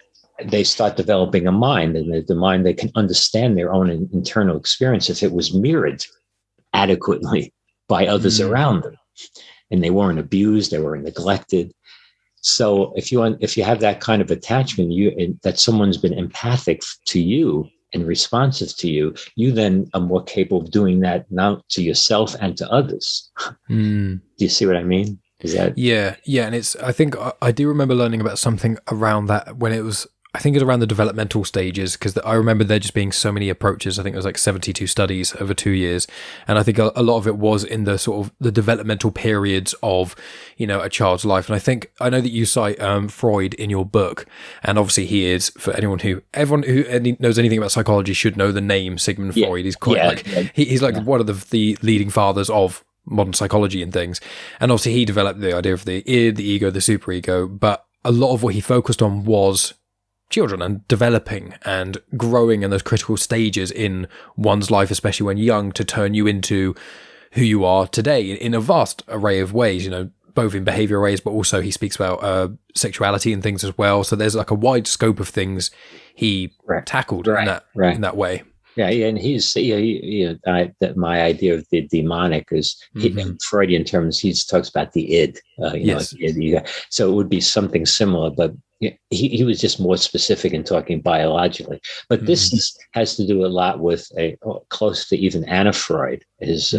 they start developing a mind, and the mind they can understand their own internal experience if it was mirrored adequately by others around them, and they weren't abused, they weren't neglected. So if you have that kind of attachment, that someone's been empathic to you and responsive to you, you then are more capable of doing that now to yourself and to others. Do you see what I mean? Is that and I think I do remember learning about something around that when it was. I think it's around the developmental stages, because I remember there just being so many approaches. I think it was like 72 studies over 2 years. And I think a lot of it was in the sort of the developmental periods of, a child's life. And I know that you cite Freud in your book. And obviously he is, for everyone who knows anything about psychology should know the name Sigmund Freud. He's quite he's one of the leading fathers of modern psychology and things. And obviously he developed the idea of the id, the ego, the superego. But a lot of what he focused on was children and developing and growing in those critical stages in one's life, especially when young, to turn you into who you are today in a vast array of ways, both in behavioral ways, but also he speaks about sexuality and things as well. So there's like a wide scope of things he tackled in that way. Yeah, and my idea of the demonic is, in Freudian terms, he talks about the id. So it would be something similar, but he was just more specific in talking biologically. But this has to do a lot with close to even Anna Freud, his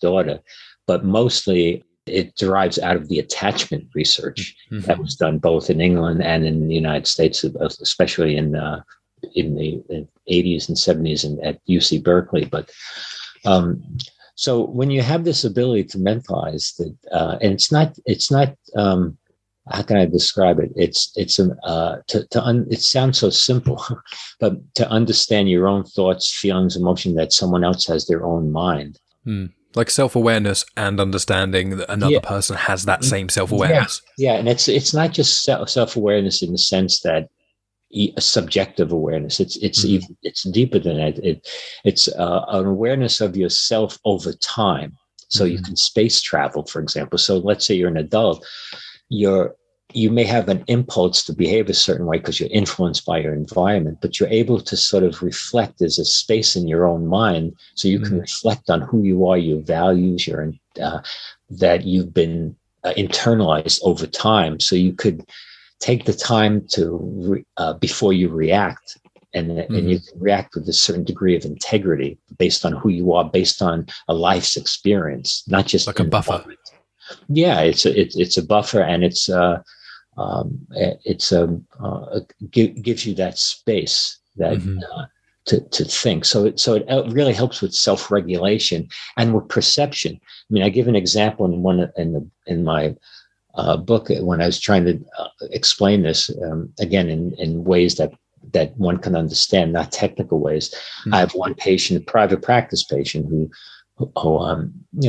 daughter, but mostly it derives out of the attachment research that was done both in England and in the United States, especially in the 80s and 70s and at UC Berkeley. But so when you have this ability to mentalize that, and it's not how can I describe it? It sounds so simple, but to understand your own thoughts, feelings, emotion, that someone else has their own mind. Like self-awareness and understanding that another person has that same self-awareness. Yeah, and it's not just self-awareness in the sense that a subjective awareness. It's deeper than that. It's an awareness of yourself over time. So you can space travel, for example. So let's say you're an adult, you may have an impulse to behave a certain way because you're influenced by your environment, but you're able to sort of reflect. There's a space in your own mind, so you can reflect on who you are, your values, that you've been internalized over time. So you could take the time to before you react, and you can react with a certain degree of integrity based on who you are, based on a life's experience, not just like a buffer. Moment. Yeah, it's a buffer, and gives you that space that to think. So it really helps with self-regulation and with perception. I mean, I give an example in my book when I was trying to explain this again in ways that one can understand, not technical ways. I have one patient, a private practice patient, who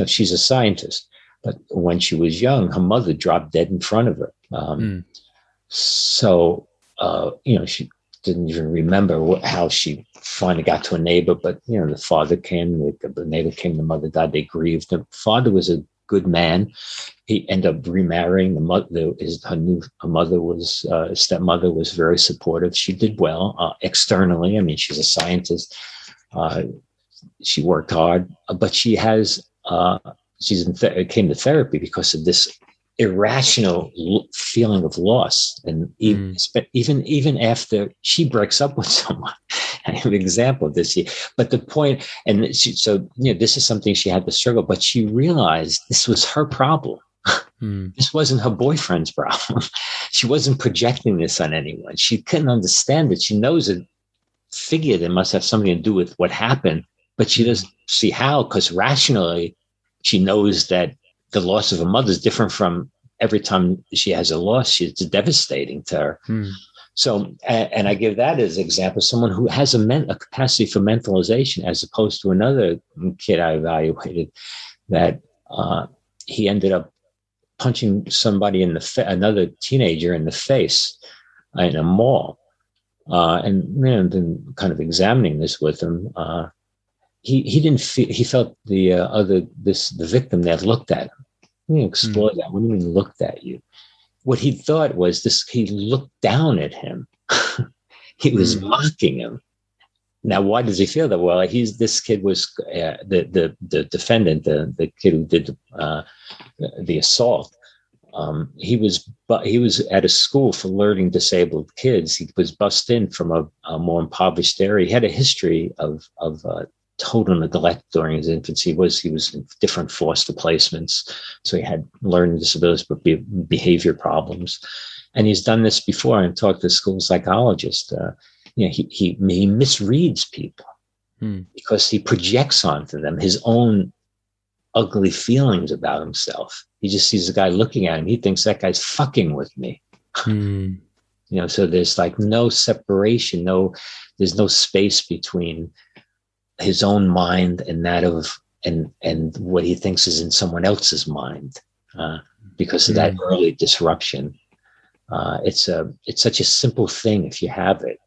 she's a scientist, but when she was young, her mother dropped dead in front of her. So, she didn't even remember how she finally got to a neighbor, but, the father came, the neighbor came, the mother died, they grieved. The father was a good man. He ended up remarrying. Her stepmother was very supportive. She did well externally. I mean, she's a scientist. She worked hard, but she has, came to therapy because of this irrational feeling of loss. And even after she breaks up with someone, I have an example of this here. But the point, and this is something she had to struggle, but she realized this was her problem. This wasn't her boyfriend's problem. She wasn't projecting this on anyone. She couldn't understand it. She knows it, figured it must have something to do with what happened, but she doesn't see how, because rationally, she knows that the loss of a mother is different from every time she has a loss. It's devastating to her. So, and I give that as an example, someone who has a capacity for mentalization, as opposed to another kid I evaluated that he ended up punching somebody another teenager in the face in a mall. And then kind of examining this with him, he didn't feel, he felt the victim that looked at him. Let me explore that. What do you mean looked at you? What he thought was he looked down at him. He was mocking him. Now, why does he feel that? Well, this kid was the defendant, the kid who did the assault. He was at a school for learning disabled kids. He was bussed in from a more impoverished area. He had a history of total neglect during his infancy. He was in different foster placements, so he had learning disabilities, but behavior problems. And he's done this before. I talked to a school psychologist. He misreads people because he projects onto them his own ugly feelings about himself. He just sees a guy looking at him. He thinks that guy's fucking with me. So there's like no separation. There's no space between his own mind and that of and what he thinks is in someone else's mind because of that early disruption. It's such a simple thing if you have it,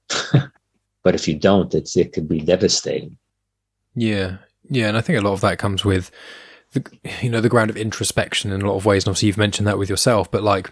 but if you don't, it could be devastating. Yeah, and I think a lot of that comes with the ground of introspection in a lot of ways. And obviously, you've mentioned that with yourself, but like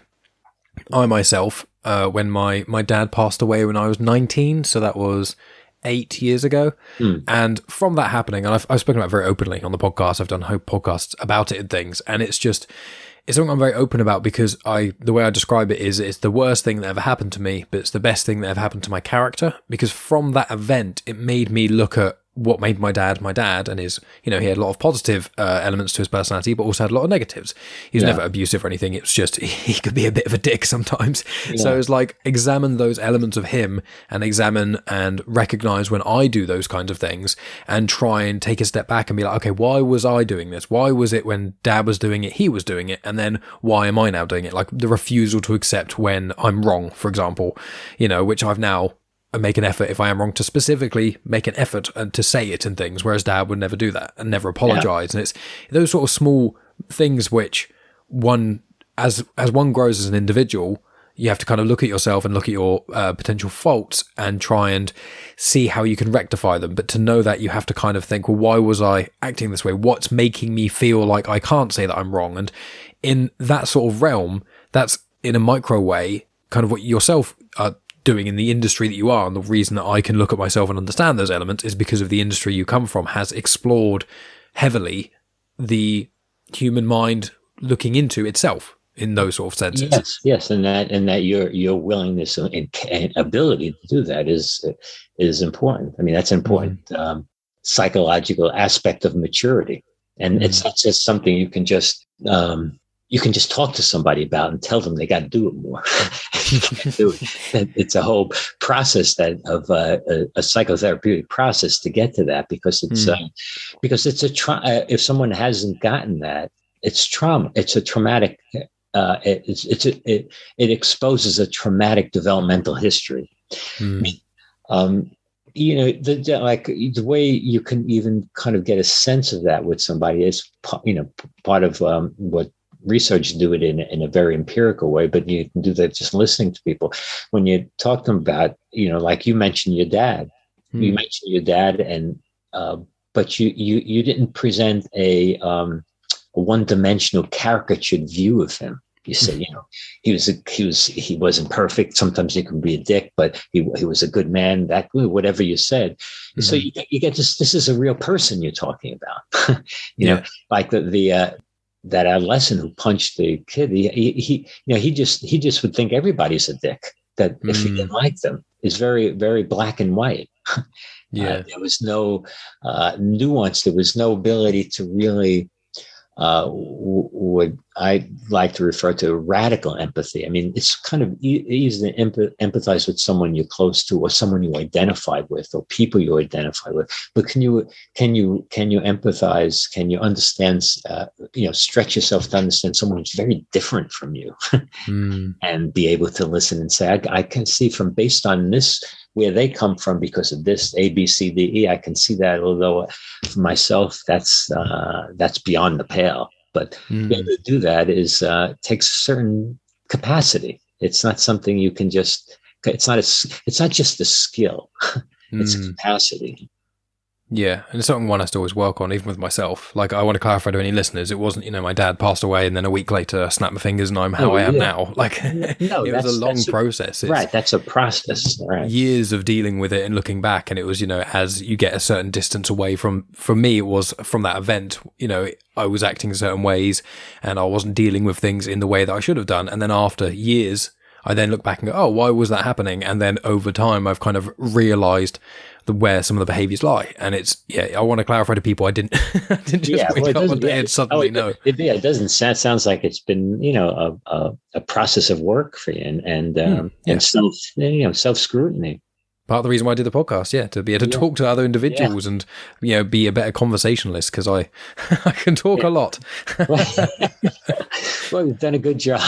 I myself, when my dad passed away when I was 19, so that was 8 years ago. And from that happening, and I've spoken about it very openly on the podcast, I've done whole podcasts about it and things, and it's something I'm very open about because the way I describe it is it's the worst thing that ever happened to me, but it's the best thing that ever happened to my character, because from that event, it made me look at what made my dad, and his, he had a lot of positive elements to his personality, but also had a lot of negatives. He was never abusive or anything. It's just, he could be a bit of a dick sometimes. Yeah. So it's like, examine those elements of him and examine and recognize when I do those kinds of things and try and take a step back and be like, okay, why was I doing this? Why was it when dad was doing it, he was doing it? And then why am I now doing it? Like the refusal to accept when I'm wrong, for example, which I've now make an effort, if I am wrong, to specifically make an effort and to say it and things, whereas dad would never do that and never apologize. And it's those sort of small things which as one grows as an individual, you have to kind of look at yourself and look at your potential faults and try and see how you can rectify them. But to know that, you have to kind of think, well, why was I acting this way? What's making me feel like I can't say that I'm wrong? And in that sort of realm, that's in a micro way, kind of what yourself are doing in the industry that you are. And the reason that I can look at myself and understand those elements is because of the industry you come from has explored heavily the human mind looking into itself in those sort of senses. Yes, and that your willingness and ability to do that is important. I mean, that's an important psychological aspect of maturity, and it's not just something you can just talk to somebody about and tell them they got to do it more. It's a whole process of a psychotherapeutic process to get to that, because it's if someone hasn't gotten that, it's trauma. It's a traumatic. It exposes a traumatic developmental history. like the way you can even kind of get a sense of that with somebody is, part of what research do it in a very empirical way, but you can do that just listening to people. When you talk to them about, like you mentioned your dad, and but you didn't present a one-dimensional caricatured view of him. You said, he wasn't perfect. Sometimes he could be a dick, but he was a good man. That whatever you said. Mm-hmm. So you get this. This is a real person you're talking about. Like that adolescent who punched the kid. He just would think everybody's a dick. That if he didn't like them, is very, very black and white. Yeah, there was no nuance. There was no ability to really. What I like to refer to radical empathy. I mean, it's kind of easy to empathize with someone you're close to, or someone you identify with, or people you identify with. But can you empathize? Can you understand? Stretch yourself to understand someone who's very different from you, and be able to listen and say, I can see from based on this, where they come from because of this A, B, C, D, E. I can see that, although for myself, that's beyond the pale. But being able to do that takes a certain capacity. It's not something you can just. It's not just a skill. It's a capacity. Yeah, and it's something one has to always work on, even with myself. Like, I want to clarify to any listeners, it wasn't, my dad passed away and then a week later I snapped my fingers and I'm how I am now. Like, it was a long process. Right, that's a process. Right. Years of dealing with it and looking back, and it was, as you get a certain distance away from me, it was from that event, I was acting in certain ways and I wasn't dealing with things in the way that I should have done. And then after years, I then look back and go, oh, why was that happening? And then over time, I've kind of realized where some of the behaviors lie. And I want to clarify to people, I didn't just wake up one day and suddenly know. It doesn't sounds like it's been, a process of work for you and self-scrutiny. Part of the reason why I did the podcast, to be able to talk to other individuals and, be a better conversationalist, because I can talk a lot. Well, you've done a good job.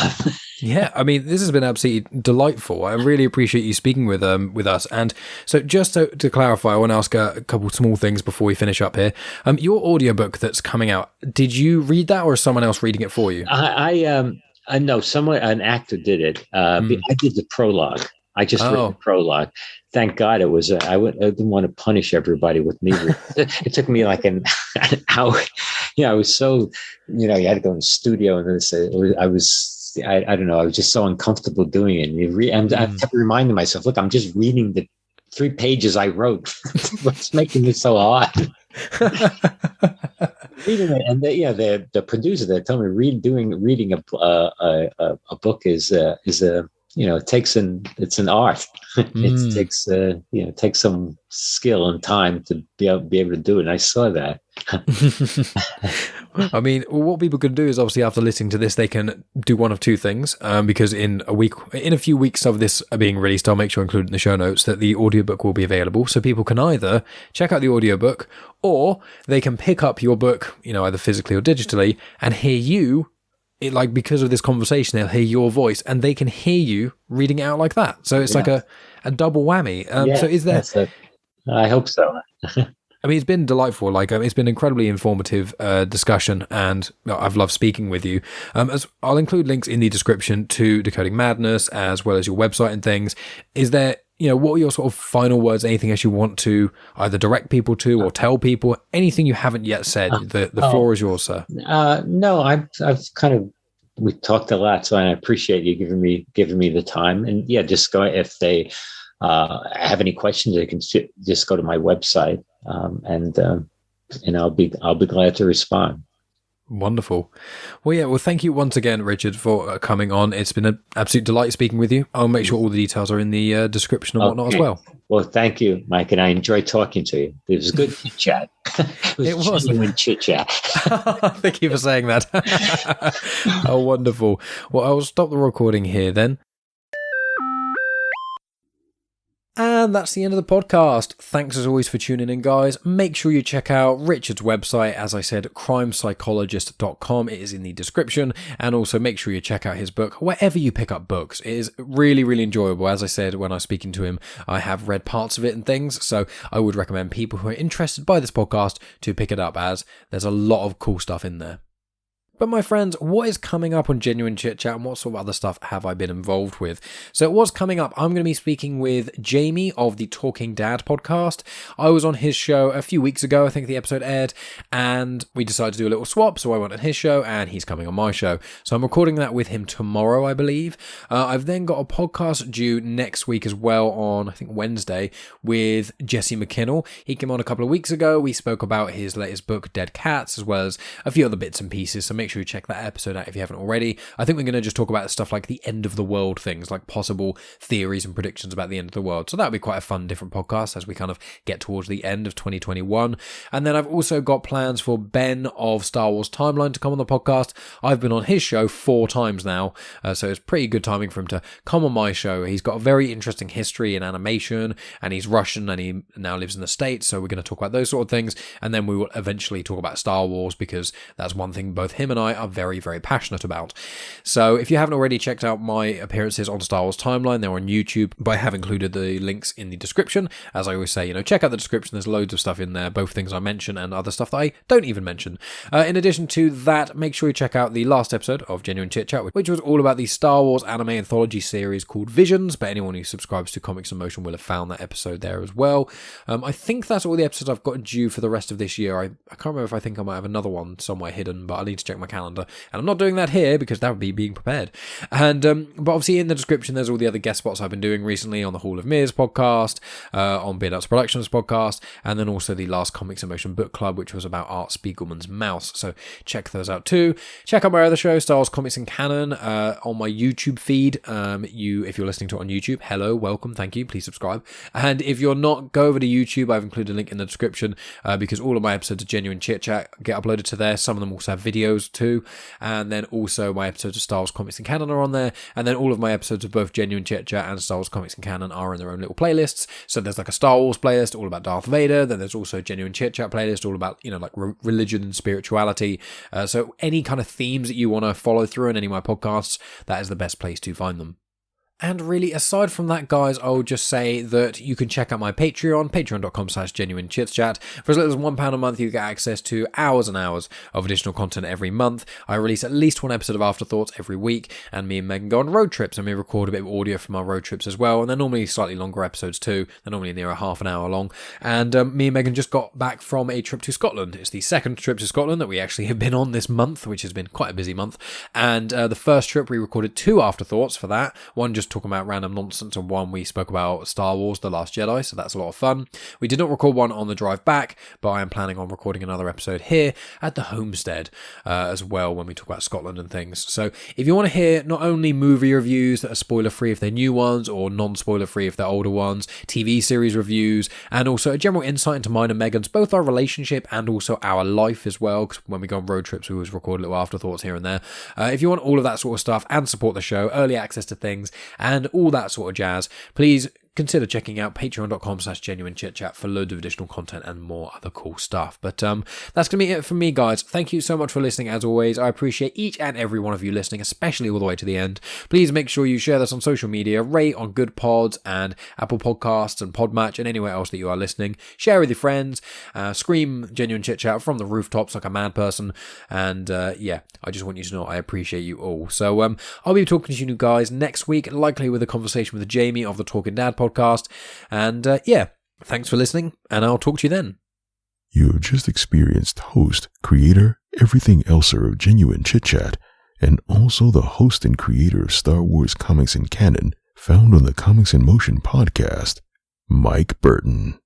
Yeah, I mean, this has been absolutely delightful. I really appreciate you speaking with us. And so just to clarify, I want to ask a couple small things before we finish up here. Your audiobook that's coming out, did you read that or is someone else reading it for you? I know an actor did it. I did the prologue. I just read the prologue. Thank God it was. I didn't want to punish everybody with me. It took me like an hour. I was so, you had to go in the studio and I don't know. I was just so uncomfortable doing it. And I kept reminding myself, look, I'm just reading the 3 pages I wrote. What's making it so hard? Reading it, and the producer that told me reading a book is it's an art. It takes some skill and time to be able to do it. And I saw that. I mean, what people can do is obviously after listening to this, they can do one of two things. Because in a few weeks of this being released, I'll make sure I include in the show notes that the audiobook will be available. So people can either check out the audiobook or they can pick up your book, either physically or digitally, and hear you. Because of this conversation, they'll hear your voice and they can hear you reading it out like that. So it's like a double whammy. So is there... I hope so. I mean, it's been delightful. It's been incredibly informative discussion, and I've loved speaking with you. I'll include links in the description to Decoding Madness, as well as your website and things. Is there, what are your sort of final words? Anything else you want to either direct people to or tell people? Anything you haven't yet said? The floor is yours, sir. No, I've kind of. We talked a lot, so I appreciate you giving me the time. And just go if they have any questions, they can just go to my website. And I'll be glad to respond. Wonderful. Well, thank you once again, Richard, for coming on. It's been an absolute delight speaking with you. I'll make sure all the details are in the description and whatnot as well. Well, thank you, Mike, and I enjoyed talking to you. It was a good chit-chat. It was genuine chit-chat. Thank you for saying that. Oh, wonderful. Well, I'll stop the recording here then. And that's the end of the podcast. Thanks as always for tuning in, guys. Make sure you check out Richard's website, as I said, crimepsychologist.com. It is in the description. And also make sure you check out his book wherever you pick up books. It is really, really enjoyable. As I said when I was speaking to him, I have read parts of it and things, so I would recommend people who are interested by this podcast to pick it up, as there's a lot of cool stuff in there. But my friends, what is coming up on Genuine Chit-Chat and what sort of other stuff have I been involved with? So what's coming up? I'm going to be speaking with Jamie of the Talking Dad podcast. I was on his show a few weeks ago, I think the episode aired, and we decided to do a little swap, so I went on his show and he's coming on my show. So I'm recording that with him tomorrow, I believe. I've then got a podcast due next week as well on, I think, Wednesday with Jesse McKinnell. He came on a couple of weeks ago. We spoke about his latest book, Dead Cats, as well as a few other bits and pieces, so make sure you check that episode out if you haven't already. I think we're going to just talk about stuff like the end of the world things, like possible theories and predictions about the end of the world. So that'll be quite a fun, different podcast as we kind of get towards the end of 2021. And then I've also got plans for Ben of Star Wars Timeline to come on the podcast. I've been on his show 4 times now, so it's pretty good timing for him to come on my show. He's got a very interesting history in animation, and he's Russian, and he now lives in the States, so we're going to talk about those sort of things. And then we will eventually talk about Star Wars, because that's one thing both him and I are very, very passionate about. So if you haven't already checked out my appearances on Star Wars Timeline, they're on YouTube, but I have included the links in the description. As I always say, check out the description. There's loads of stuff in there, both things I mention and other stuff that I don't even mention. In addition to that, make sure you check out the last episode of Genuine Chit-Chat, which was all about the Star Wars anime anthology series called Visions, but anyone who subscribes to Comics in Motion will have found that episode there as well. I think that's all the episodes I've got due for the rest of this year. I can't remember if I think I might have another one somewhere hidden, but I need to check my calendar. And I'm not doing that here because that would be being prepared. And but obviously in the description there's all the other guest spots I've been doing recently on the Hall of Mirrors podcast, on Beard Ups Productions podcast, and then also the last Comics in Motion book club, which was about Art Spiegelman's Mouse. So check those out too. Check out my other show, Star Wars Comics in Canon, on my YouTube feed. If you're listening to it on YouTube, hello, welcome, thank you, please subscribe. And if you're not, go over to YouTube. I've included a link in the description, because all of my episodes of Genuine Chit-Chat get uploaded to there. Some of them also have videos too. And then also my episodes of Star Wars Comics in Canon are on there. And then all of my episodes of both Genuine Chit-Chat and Star Wars Comics in Canon are in their own little playlists. So there's like a Star Wars playlist all about Darth Vader. Then there's also a Genuine Chit-Chat playlist all about, like religion and spirituality. So any kind of themes that you want to follow through in any of my podcasts, that is the best place to find them. And really, aside from that, guys, I'll just say that you can check out my Patreon, patreon.com/genuinechitchat. For as little as £1 a month, you get access to hours and hours of additional content every month. I release at least one episode of Afterthoughts every week, and me and Megan go on road trips, and we record a bit of audio from our road trips as well, and they're normally slightly longer episodes too. They're normally near a half an hour long. And me and Megan just got back from a trip to Scotland. It's the second trip to Scotland that we actually have been on this month, which has been quite a busy month. And the first trip, we recorded 2 Afterthoughts for that. One just talking about random nonsense, and one we spoke about Star Wars The Last Jedi, so that's a lot of fun. We did not record one on the drive back, but I am planning on recording another episode here at the homestead as well, when we talk about Scotland and things. So if you want to hear not only movie reviews that are spoiler free if they're new ones, or non-spoiler free if they're older ones, TV series reviews, and also a general insight into mine and Megan's, both our relationship and also our life as well, because when we go on road trips we always record little afterthoughts here and there. If you want all of that sort of stuff and support the show, early access to things, and all that sort of jazz, please consider checking out patreon.com/genuinechitchat for loads of additional content and more other cool stuff. But that's going to be it from me, guys. Thank you so much for listening, as always. I appreciate each and every one of you listening, especially all the way to the end. Please make sure you share this on social media, rate on Good Pods and Apple Podcasts and Podmatch and anywhere else that you are listening. Share with your friends. Scream Genuine Chit-Chat from the rooftops like a mad person. And I just want you to know I appreciate you all. So I'll be talking to you guys next week, likely with a conversation with Jamie of the Talking Dad podcast. And thanks for listening, and I'll talk to you then. You have just experienced host, creator, everything elser of Genuine Chit-Chat, and also the host and creator of Star Wars Comics in Canon, found on the Comics in Motion podcast, Mike Burton.